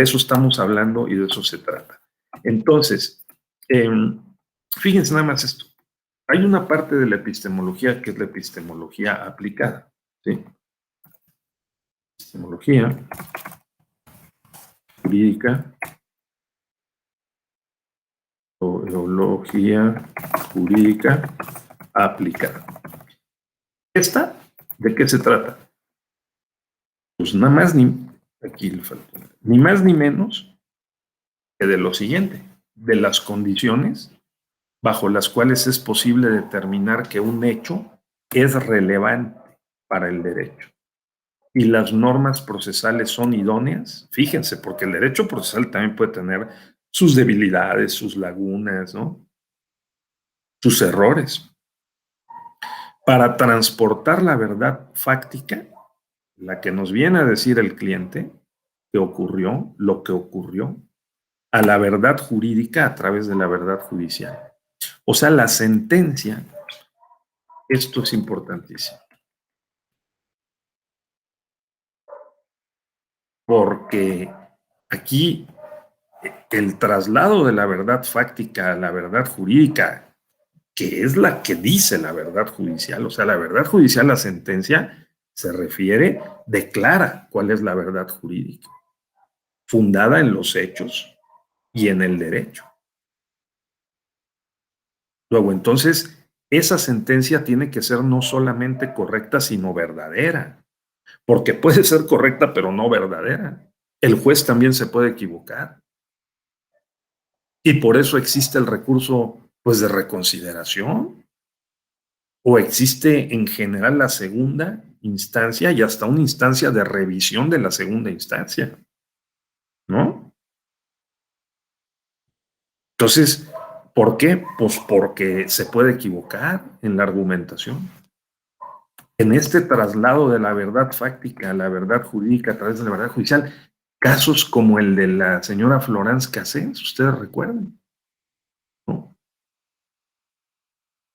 eso estamos hablando y de eso se trata. Entonces, fíjense nada más esto. Hay una parte de la epistemología que es la epistemología aplicada, ¿sí? Epistemología jurídica, o teología jurídica aplicada. ¿Esta de qué se trata? Pues nada más aquí le faltó, ni más ni menos que de lo siguiente, de las condiciones bajo las cuales es posible determinar que un hecho es relevante para el derecho. Y las normas procesales son idóneas, fíjense, porque el derecho procesal también puede tener sus debilidades, sus lagunas, ¿no? Sus errores. Para transportar la verdad fáctica, la que nos viene a decir el cliente, que ocurrió, lo que ocurrió, a la verdad jurídica a través de la verdad judicial. O sea, la sentencia, esto es importantísimo. Porque aquí el traslado de la verdad fáctica a la verdad jurídica, que es la que dice la verdad judicial, o sea, la verdad judicial, la sentencia, se refiere, declara cuál es la verdad jurídica, fundada en los hechos y en el derecho. Luego, entonces, esa sentencia tiene que ser no solamente correcta, sino verdadera, porque puede ser correcta, pero no verdadera. El juez también se puede equivocar. Y por eso existe el recurso, pues, de reconsideración, o existe en general la segunda instancia y hasta una instancia de revisión de la segunda instancia, ¿no? Entonces, ¿por qué? Pues porque se puede equivocar en la argumentación. En este traslado de la verdad fáctica a la verdad jurídica a través de la verdad judicial, casos como el de la señora Florence Cassens, ustedes recuerdan, ¿no?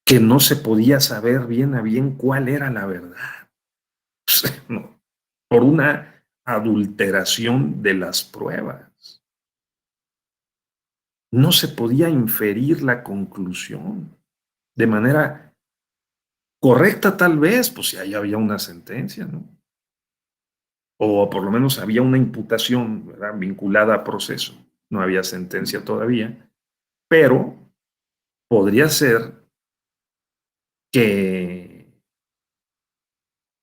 Que no se podía saber bien a bien cuál era la verdad, ¿no? Por una adulteración de las pruebas. No se podía inferir la conclusión de manera correcta, tal vez, pues si ahí había una sentencia, ¿no? O por lo menos había una imputación, ¿verdad?, vinculada a proceso. No había sentencia todavía, pero podría ser que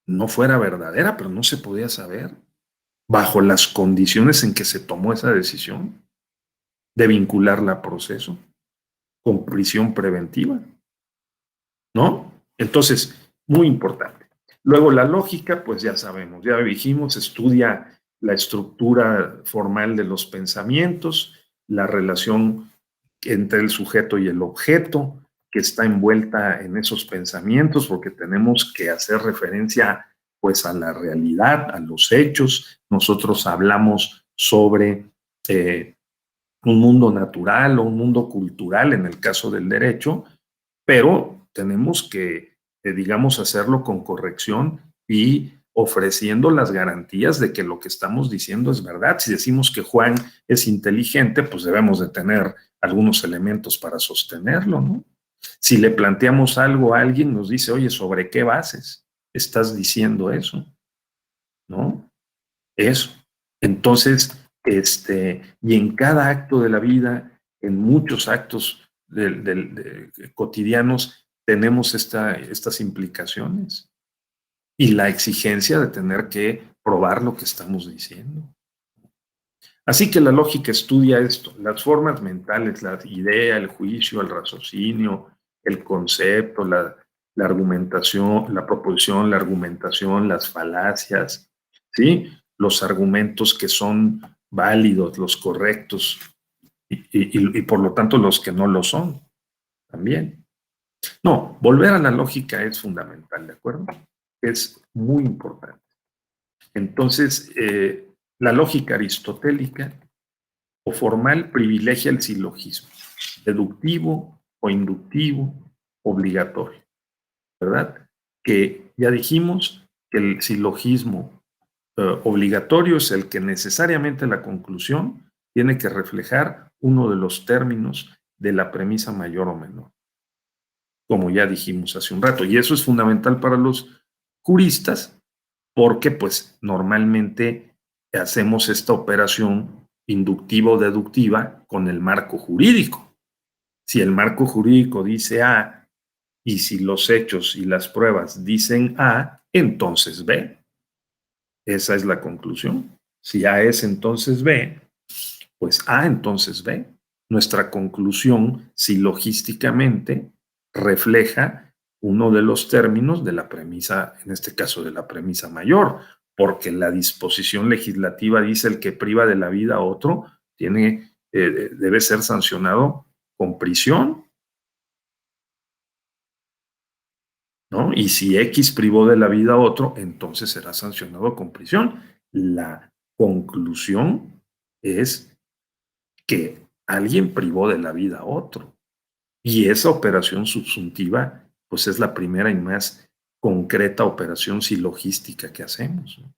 no fuera verdadera, pero no se podía saber bajo las condiciones en que se tomó esa decisión de vincularla a proceso con prisión preventiva, ¿no? Entonces, muy importante. Luego la lógica, pues ya sabemos, ya dijimos, estudia la estructura formal de los pensamientos, la relación entre el sujeto y el objeto que está envuelta en esos pensamientos, porque tenemos que hacer referencia pues a la realidad, a los hechos. Nosotros hablamos sobre un mundo natural o un mundo cultural en el caso del derecho, pero tenemos que, digamos, hacerlo con corrección y ofreciendo las garantías de que lo que estamos diciendo es verdad. Si decimos que Juan es inteligente, pues debemos de tener algunos elementos para sostenerlo, ¿no? Si le planteamos algo a alguien, nos dice, oye, ¿sobre qué bases estás diciendo eso? ¿No? Eso. Entonces, y en cada acto de la vida, en muchos actos cotidianos, tenemos estas implicaciones y la exigencia de tener que probar lo que estamos diciendo. Así que la lógica estudia esto, las formas mentales, la idea, el juicio, el raciocinio, el concepto, la argumentación, la proposición, la argumentación, las falacias, ¿sí? Los argumentos que son válidos, los correctos y por lo tanto los que no lo son también. No, volver a la lógica es fundamental, ¿de acuerdo? Es muy importante. Entonces, la lógica aristotélica o formal privilegia el silogismo, deductivo o inductivo, obligatorio, ¿verdad? Que ya dijimos que el silogismo obligatorio es el que necesariamente la conclusión tiene que reflejar uno de los términos de la premisa mayor o menor, como ya dijimos hace un rato. Y eso es fundamental para los juristas porque pues normalmente hacemos esta operación inductiva o deductiva con el marco jurídico. Si el marco jurídico dice A y si los hechos y las pruebas dicen A, entonces B. Esa es la conclusión. Si A es entonces B, pues A entonces B. Nuestra conclusión silogísticamente refleja uno de los términos de la premisa, en este caso de la premisa mayor, porque la disposición legislativa dice el que priva de la vida a otro debe ser sancionado con prisión, ¿no? Y si X privó de la vida a otro, entonces será sancionado con prisión. La conclusión es que alguien privó de la vida a otro. Y esa operación subsuntiva, pues es la primera y más concreta operación silogística que hacemos, ¿no?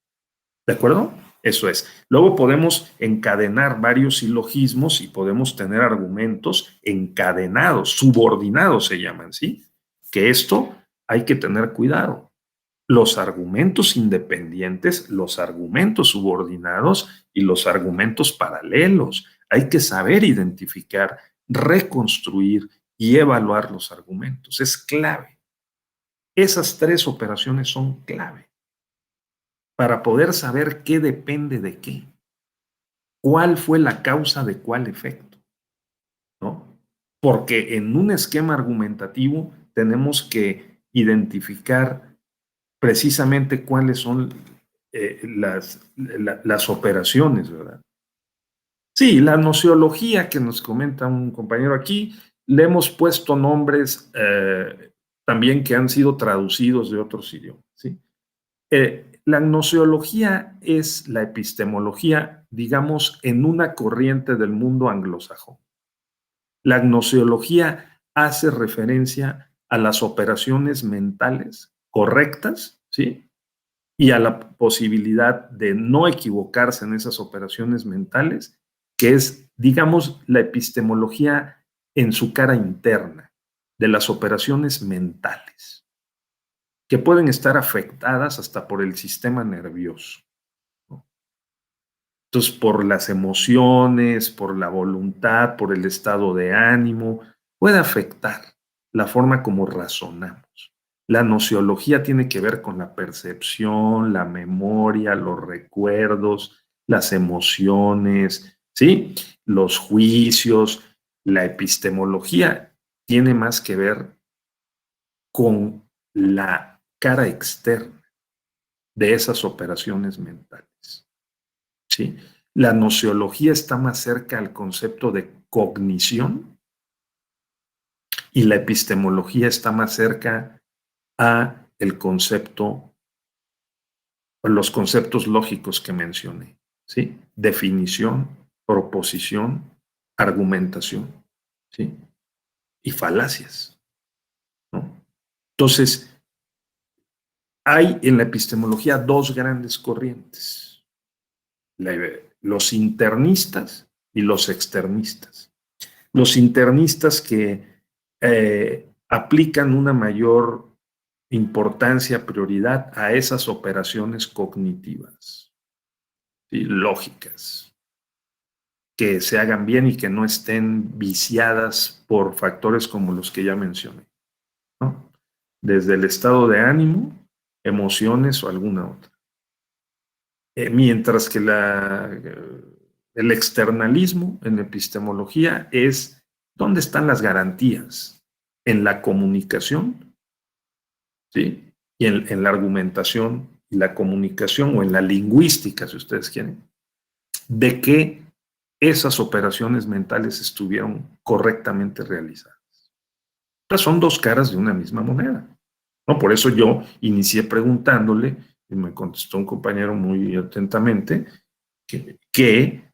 ¿De acuerdo? Eso es. Luego podemos encadenar varios silogismos y podemos tener argumentos encadenados, subordinados se llaman, ¿sí? Que esto hay que tener cuidado. Los argumentos independientes, los argumentos subordinados y los argumentos paralelos. Hay que saber identificar, reconstruir y evaluar los argumentos. Es clave. Esas tres operaciones son clave para poder saber qué depende de qué. ¿Cuál fue la causa de cuál efecto? ¿No? Porque en un esquema argumentativo tenemos que identificar precisamente cuáles son las operaciones, ¿verdad? Sí, la nociología que nos comenta un compañero aquí, le hemos puesto nombres también que han sido traducidos de otros idiomas, ¿sí? La gnoseología es la epistemología, digamos, en una corriente del mundo anglosajón. La gnoseología hace referencia a las operaciones mentales correctas, ¿sí? Y a la posibilidad de no equivocarse en esas operaciones mentales, que es, digamos, la epistemología en su cara interna de las operaciones mentales, que pueden estar afectadas hasta por el sistema nervioso, ¿no? Entonces, por las emociones, por la voluntad, por el estado de ánimo, puede afectar la forma como razonamos. La nociología tiene que ver con la percepción, la memoria, los recuerdos, las emociones, ¿sí? Los juicios. La epistemología tiene más que ver con la cara externa de esas operaciones mentales, ¿sí? La nociología está más cerca al concepto de cognición y la epistemología está más cerca a el concepto, los conceptos lógicos que mencioné, ¿sí? Definición, proposición, argumentación, ¿sí? Y falacias, ¿no? Entonces, hay en la epistemología dos grandes corrientes, los internistas y los externistas. Los internistas que aplican una mayor importancia, prioridad a esas operaciones cognitivas, ¿sí? Lógicas, que se hagan bien y que no estén viciadas por factores como los que ya mencioné, ¿no? Desde el estado de ánimo, emociones o alguna otra. Mientras que el externalismo en epistemología es dónde están las garantías en la comunicación, ¿sí? Y en la argumentación y la comunicación o en la lingüística, si ustedes quieren, de que esas operaciones mentales estuvieron correctamente realizadas. Estas son dos caras de una misma moneda, ¿no? Por eso yo inicié preguntándole, y me contestó un compañero muy atentamente, que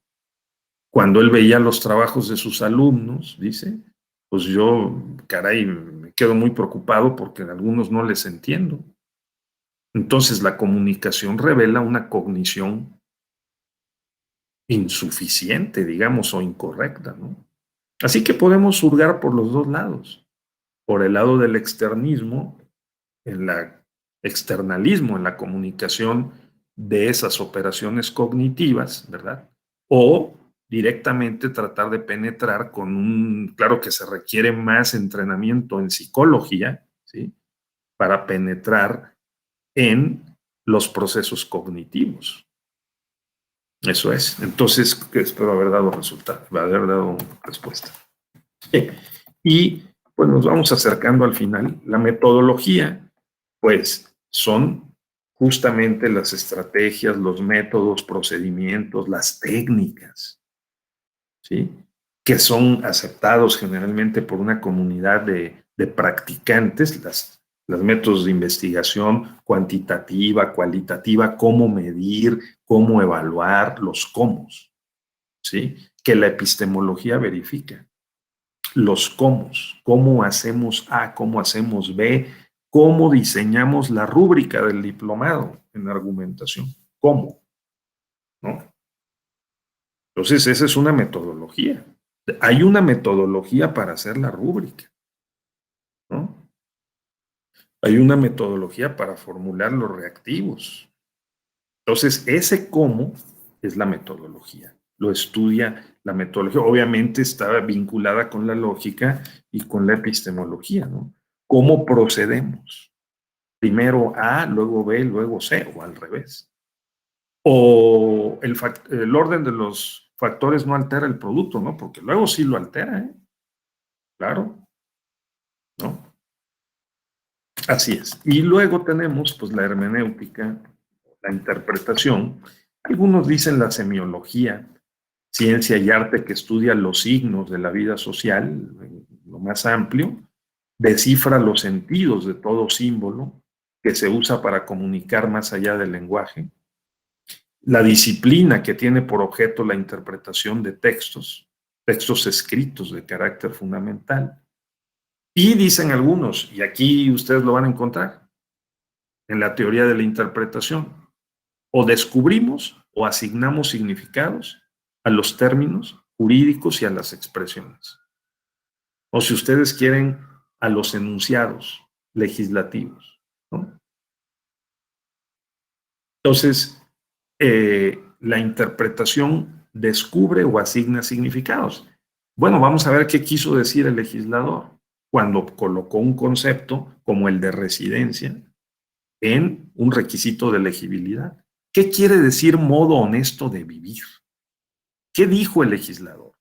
cuando él veía los trabajos de sus alumnos, dice, pues yo, caray, me quedo muy preocupado porque en algunos no les entiendo. Entonces la comunicación revela una cognición insuficiente, digamos, o incorrecta, ¿no? Así que podemos hurgar por los dos lados. Por el lado del externismo, externalismo en la comunicación de esas operaciones cognitivas, ¿verdad? O directamente tratar de penetrar claro que se requiere más entrenamiento en psicología, ¿sí? Para penetrar en los procesos cognitivos. Eso es. Entonces, espero haber dado resultado, haber dado respuesta. Y pues nos vamos acercando al final. La metodología, pues, son justamente las estrategias, los métodos, procedimientos, las técnicas, ¿sí? Que son aceptados generalmente por una comunidad de practicantes, los métodos de investigación cuantitativa, cualitativa, cómo medir, cómo evaluar, los cómo, ¿sí? Que la epistemología verifica. Los cómo hacemos A, cómo hacemos B, cómo diseñamos la rúbrica del diplomado en argumentación, cómo, ¿no? Entonces, esa es una metodología. Hay una metodología para hacer la rúbrica, ¿no? Hay una metodología para formular los reactivos. Entonces, ese cómo es la metodología. Lo estudia la metodología. Obviamente está vinculada con la lógica y con la epistemología, ¿no? ¿Cómo procedemos? Primero A, luego B, luego C, o al revés. O el orden de los factores no altera el producto, ¿no? Porque luego sí lo altera, ¿eh? Claro, ¿no? Así es. Y luego tenemos, pues, la hermenéutica, la interpretación. Algunos dicen la semiología, ciencia y arte que estudia los signos de la vida social, lo más amplio, descifra los sentidos de todo símbolo que se usa para comunicar más allá del lenguaje. La disciplina que tiene por objeto la interpretación de textos escritos de carácter fundamental. Y dicen algunos, y aquí ustedes lo van a encontrar, en la teoría de la interpretación, o descubrimos o asignamos significados a los términos jurídicos y a las expresiones. O si ustedes quieren, a los enunciados legislativos, ¿no? Entonces, la interpretación descubre o asigna significados. Bueno, vamos a ver qué quiso decir el legislador cuando colocó un concepto como el de residencia en un requisito de elegibilidad. ¿Qué quiere decir modo honesto de vivir? ¿Qué dijo el legislador?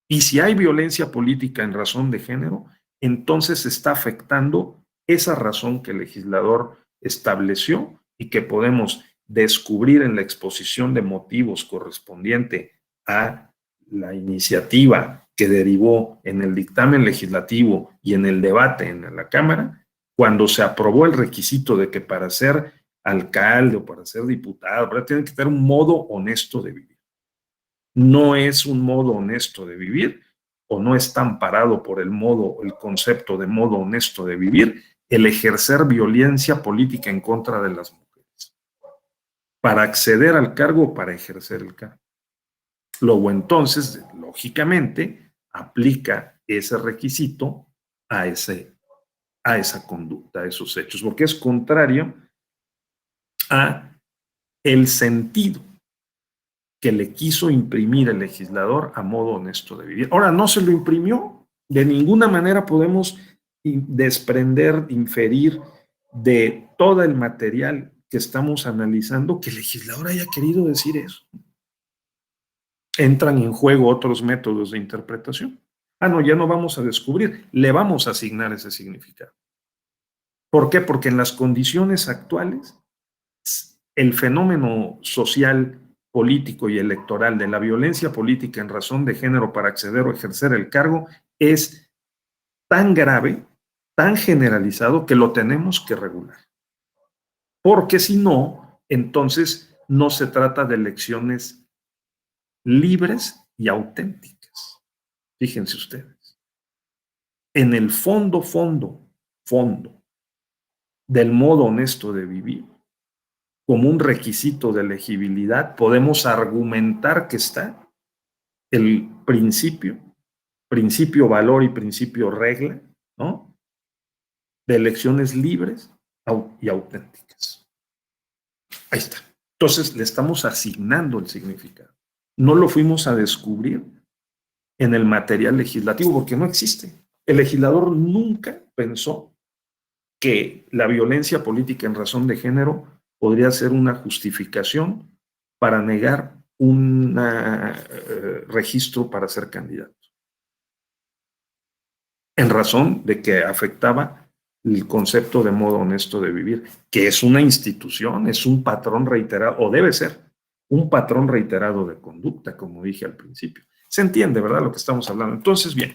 Y si hay violencia política en razón de género, entonces está afectando esa razón que el legislador estableció y que podemos descubrir en la exposición de motivos correspondiente a la iniciativa que derivó en el dictamen legislativo y en el debate en la Cámara, cuando se aprobó el requisito de que para ser alcalde o para ser diputado, tiene que tener un modo honesto de vivir. No es un modo honesto de vivir, o no está amparado por el concepto de modo honesto de vivir, el ejercer violencia política en contra de las mujeres, para acceder al cargo o para ejercer el cargo. Luego, entonces, lógicamente, aplica ese requisito a esa conducta, a esos hechos, porque es contrario a el sentido que le quiso imprimir el legislador a modo honesto de vivir. Ahora, no se lo imprimió. De ninguna manera podemos desprender, inferir de todo el material que estamos analizando que el legislador haya querido decir eso. Entran en juego otros métodos de interpretación. No, ya no vamos a descubrir, le vamos a asignar ese significado. ¿Por qué? Porque en las condiciones actuales, el fenómeno social, político y electoral de la violencia política en razón de género para acceder o ejercer el cargo es tan grave, tan generalizado, que lo tenemos que regular. Porque si no, entonces no se trata de elecciones libres y auténticas. Fíjense ustedes. En el fondo del modo honesto de vivir, como un requisito de elegibilidad, podemos argumentar que está el principio valor y principio regla, ¿no?, de elecciones libres y auténticas. Ahí está. Entonces le estamos asignando el significado. No lo fuimos a descubrir en el material legislativo porque no existe. El legislador nunca pensó que la violencia política en razón de género podría ser una justificación para negar un registro para ser candidato, en razón de que afectaba el concepto de modo honesto de vivir, que es una institución, es un patrón reiterado, o debe ser un patrón reiterado de conducta, como dije al principio. Se entiende, ¿verdad?, lo que estamos hablando. Entonces, bien,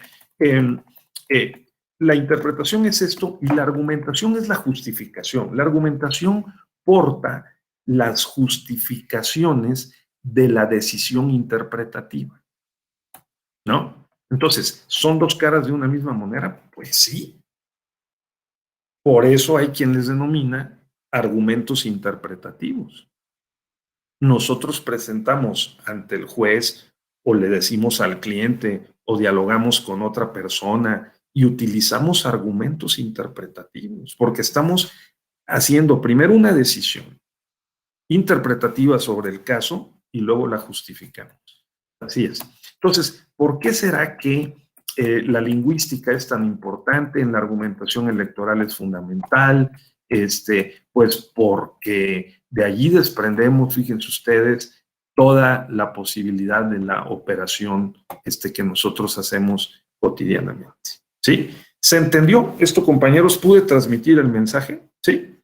la interpretación es esto y la argumentación es la justificación. La argumentación porta las justificaciones de la decisión interpretativa, ¿no? Entonces, ¿son dos caras de una misma moneda? Pues sí. Por eso hay quien les denomina argumentos interpretativos. Nosotros presentamos ante el juez o le decimos al cliente o dialogamos con otra persona y utilizamos argumentos interpretativos porque estamos haciendo primero una decisión interpretativa sobre el caso y luego la justificamos. Así es. Entonces, ¿por qué será que la lingüística es tan importante en la argumentación electoral? Es fundamental, pues porque de allí desprendemos, fíjense ustedes, toda la posibilidad de la operación que nosotros hacemos cotidianamente. ¿Sí? ¿Se entendió esto, compañeros? ¿Pude transmitir el mensaje? ¿Sí?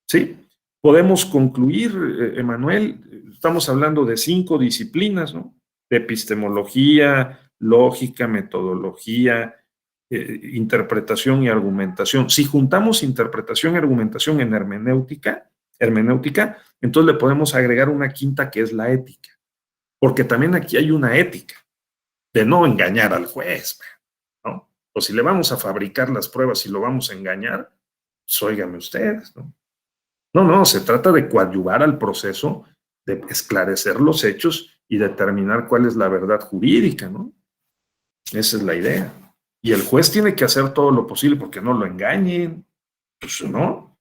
¿Sí? Podemos concluir, Emanuel, estamos hablando de 5 disciplinas, ¿no? De epistemología, lógica, metodología, interpretación y argumentación. Si juntamos interpretación y argumentación en hermenéutica, entonces le podemos agregar una quinta que es la ética, porque también aquí hay una ética de no engañar al juez, ¿no? O si le vamos a fabricar las pruebas y lo vamos a engañar, pues óigame ustedes, ¿no? No, se trata de coadyuvar al proceso, de esclarecer los hechos y determinar cuál es la verdad jurídica, ¿no? Esa es la idea. Y el juez tiene que hacer todo lo posible porque no lo engañen, pues no.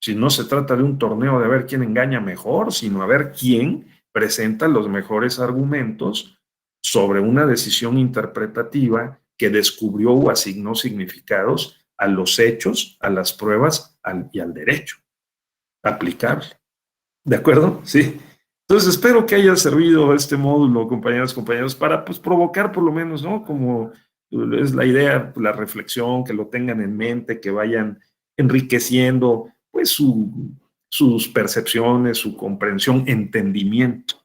Si no se trata de un torneo de ver quién engaña mejor, sino a ver quién presenta los mejores argumentos sobre una decisión interpretativa que descubrió o asignó significados a los hechos, a las pruebas y al derecho aplicable. ¿De acuerdo? Sí. Entonces espero que haya servido este módulo, compañeros, para pues provocar por lo menos, ¿no? Como es la idea, la reflexión, que lo tengan en mente, que vayan enriqueciendo pues sus percepciones, su comprensión, entendimiento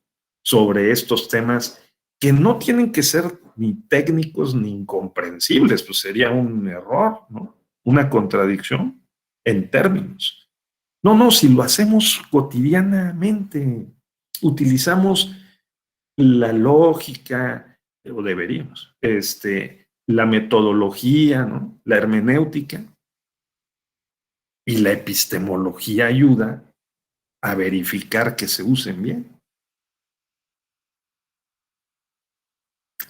sobre estos temas que no tienen que ser ni técnicos ni incomprensibles, pues sería un error, ¿no? Una contradicción en términos. No, si lo hacemos cotidianamente, utilizamos la lógica, o deberíamos, la metodología, ¿no? La hermenéutica y la epistemología ayuda a verificar que se usen bien.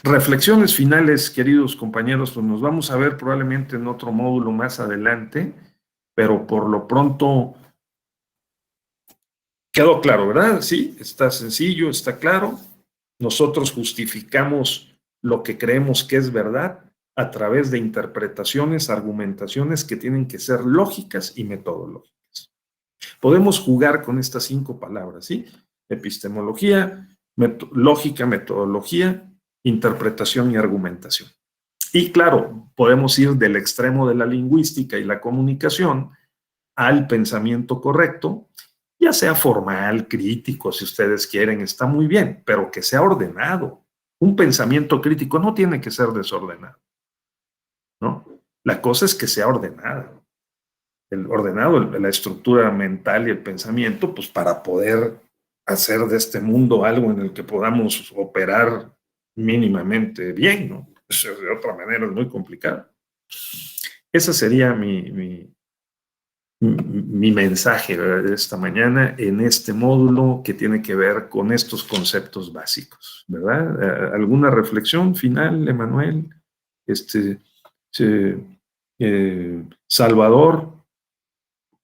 Reflexiones finales, queridos compañeros, pues nos vamos a ver probablemente en otro módulo más adelante, pero por lo pronto quedó claro, ¿verdad? Sí, está sencillo, está claro. Nosotros justificamos lo que creemos que es verdad a través de interpretaciones, argumentaciones que tienen que ser lógicas y metodológicas. Podemos jugar con estas 5 palabras, ¿sí? Epistemología, lógica, metodología, interpretación y argumentación. Y claro, podemos ir del extremo de la lingüística y la comunicación al pensamiento correcto, ya sea formal, crítico, si ustedes quieren, está muy bien, pero que sea ordenado. Un pensamiento crítico no tiene que ser desordenado, ¿no? La cosa es que sea ordenado. La estructura mental y el pensamiento, pues para poder hacer de este mundo algo en el que podamos operar mínimamente bien, ¿no? De otra manera es muy complicado. Ese sería mi mensaje, ¿verdad?, de esta mañana en este módulo que tiene que ver con estos conceptos básicos, ¿verdad? ¿Alguna reflexión final, Emanuel? Salvador,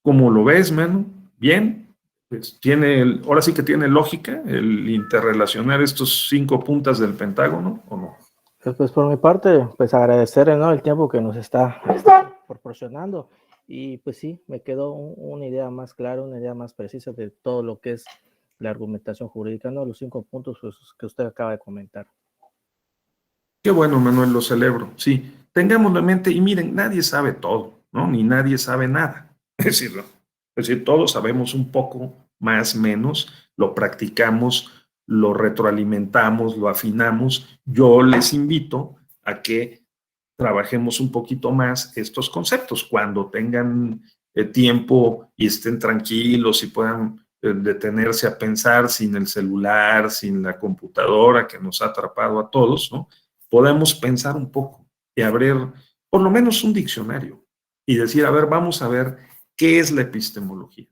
¿cómo lo ves, mano? ¿Bien? Pues ahora sí que tiene lógica el interrelacionar estos 5 puntas del pentágono, ¿o no? Pues por mi parte, pues agradecerle, ¿no?, el tiempo que nos está proporcionando. Y pues sí, me quedó una idea más clara, una idea más precisa de todo lo que es la argumentación jurídica, ¿no? Los 5 puntos que usted acaba de comentar. Qué bueno, Manuel, lo celebro. Sí, tengamos en mente, y miren, nadie sabe todo, ¿no? Ni nadie sabe nada. Es decir, todos sabemos un poco, más, menos, lo practicamos, lo retroalimentamos, lo afinamos. Yo les invito a que trabajemos un poquito más estos conceptos cuando tengan tiempo y estén tranquilos y puedan detenerse a pensar sin el celular, sin la computadora que nos ha atrapado a todos, ¿no? Podemos pensar un poco y abrir por lo menos un diccionario y decir, a ver, vamos a ver qué es la epistemología,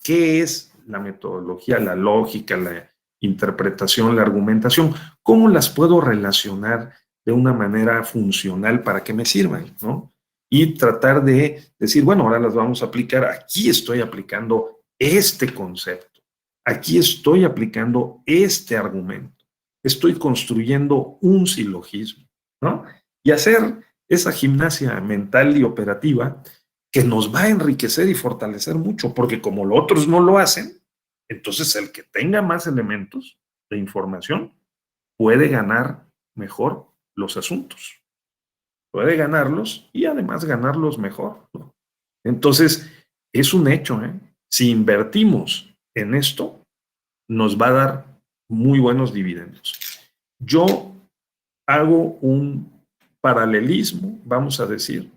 qué es la metodología, la lógica, la interpretación, la argumentación, cómo las puedo relacionar de una manera funcional para que me sirvan, ¿no? Y tratar de decir, bueno, ahora las vamos a aplicar, aquí estoy aplicando este concepto, aquí estoy aplicando este argumento, estoy construyendo un silogismo, ¿no? Y hacer esa gimnasia mental y operativa que nos va a enriquecer y fortalecer mucho, porque como los otros no lo hacen, entonces el que tenga más elementos de información puede ganar mejor los asuntos, puede ganarlos y además ganarlos mejor, ¿no? Entonces, es un hecho, ¿eh? Si invertimos en esto, nos va a dar muy buenos dividendos. Yo hago un paralelismo, vamos a decir,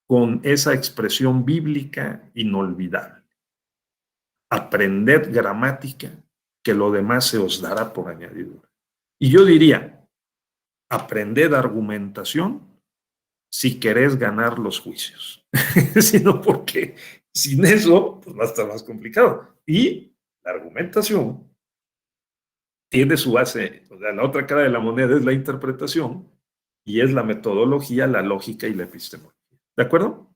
con esa expresión bíblica inolvidable. Aprended gramática, que lo demás se os dará por añadidura. Y yo diría, aprended argumentación si querés ganar los juicios. Sino porque sin eso, pues va a estar más complicado. Y la argumentación tiene su base, o sea, la otra cara de la moneda es la interpretación y es la metodología, la lógica y la epistemología. ¿De acuerdo?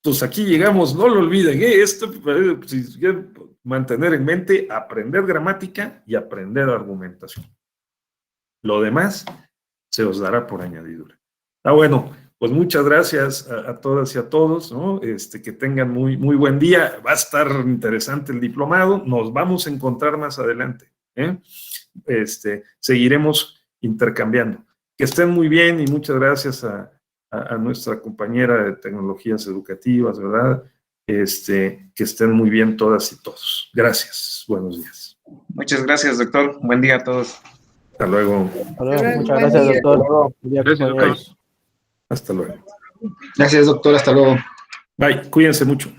Pues aquí llegamos, no lo olviden, esto, si quieren mantener en mente, aprender gramática y aprender argumentación. Lo demás se os dará por añadidura. Bueno, pues muchas gracias a todas y a todos, ¿no? Que tengan muy, muy buen día. Va a estar interesante el diplomado. Nos vamos a encontrar más adelante, ¿eh? Seguiremos intercambiando. Que estén muy bien y muchas gracias a nuestra compañera de tecnologías educativas, ¿verdad? Que estén muy bien todas y todos. Gracias. Buenos días. Muchas gracias, doctor. Buen día a todos. Hasta luego. Hasta luego. Muchas gracias, doctor. Gracias, doctor. Hasta luego. Gracias, doctor. Hasta luego. Bye. Cuídense mucho.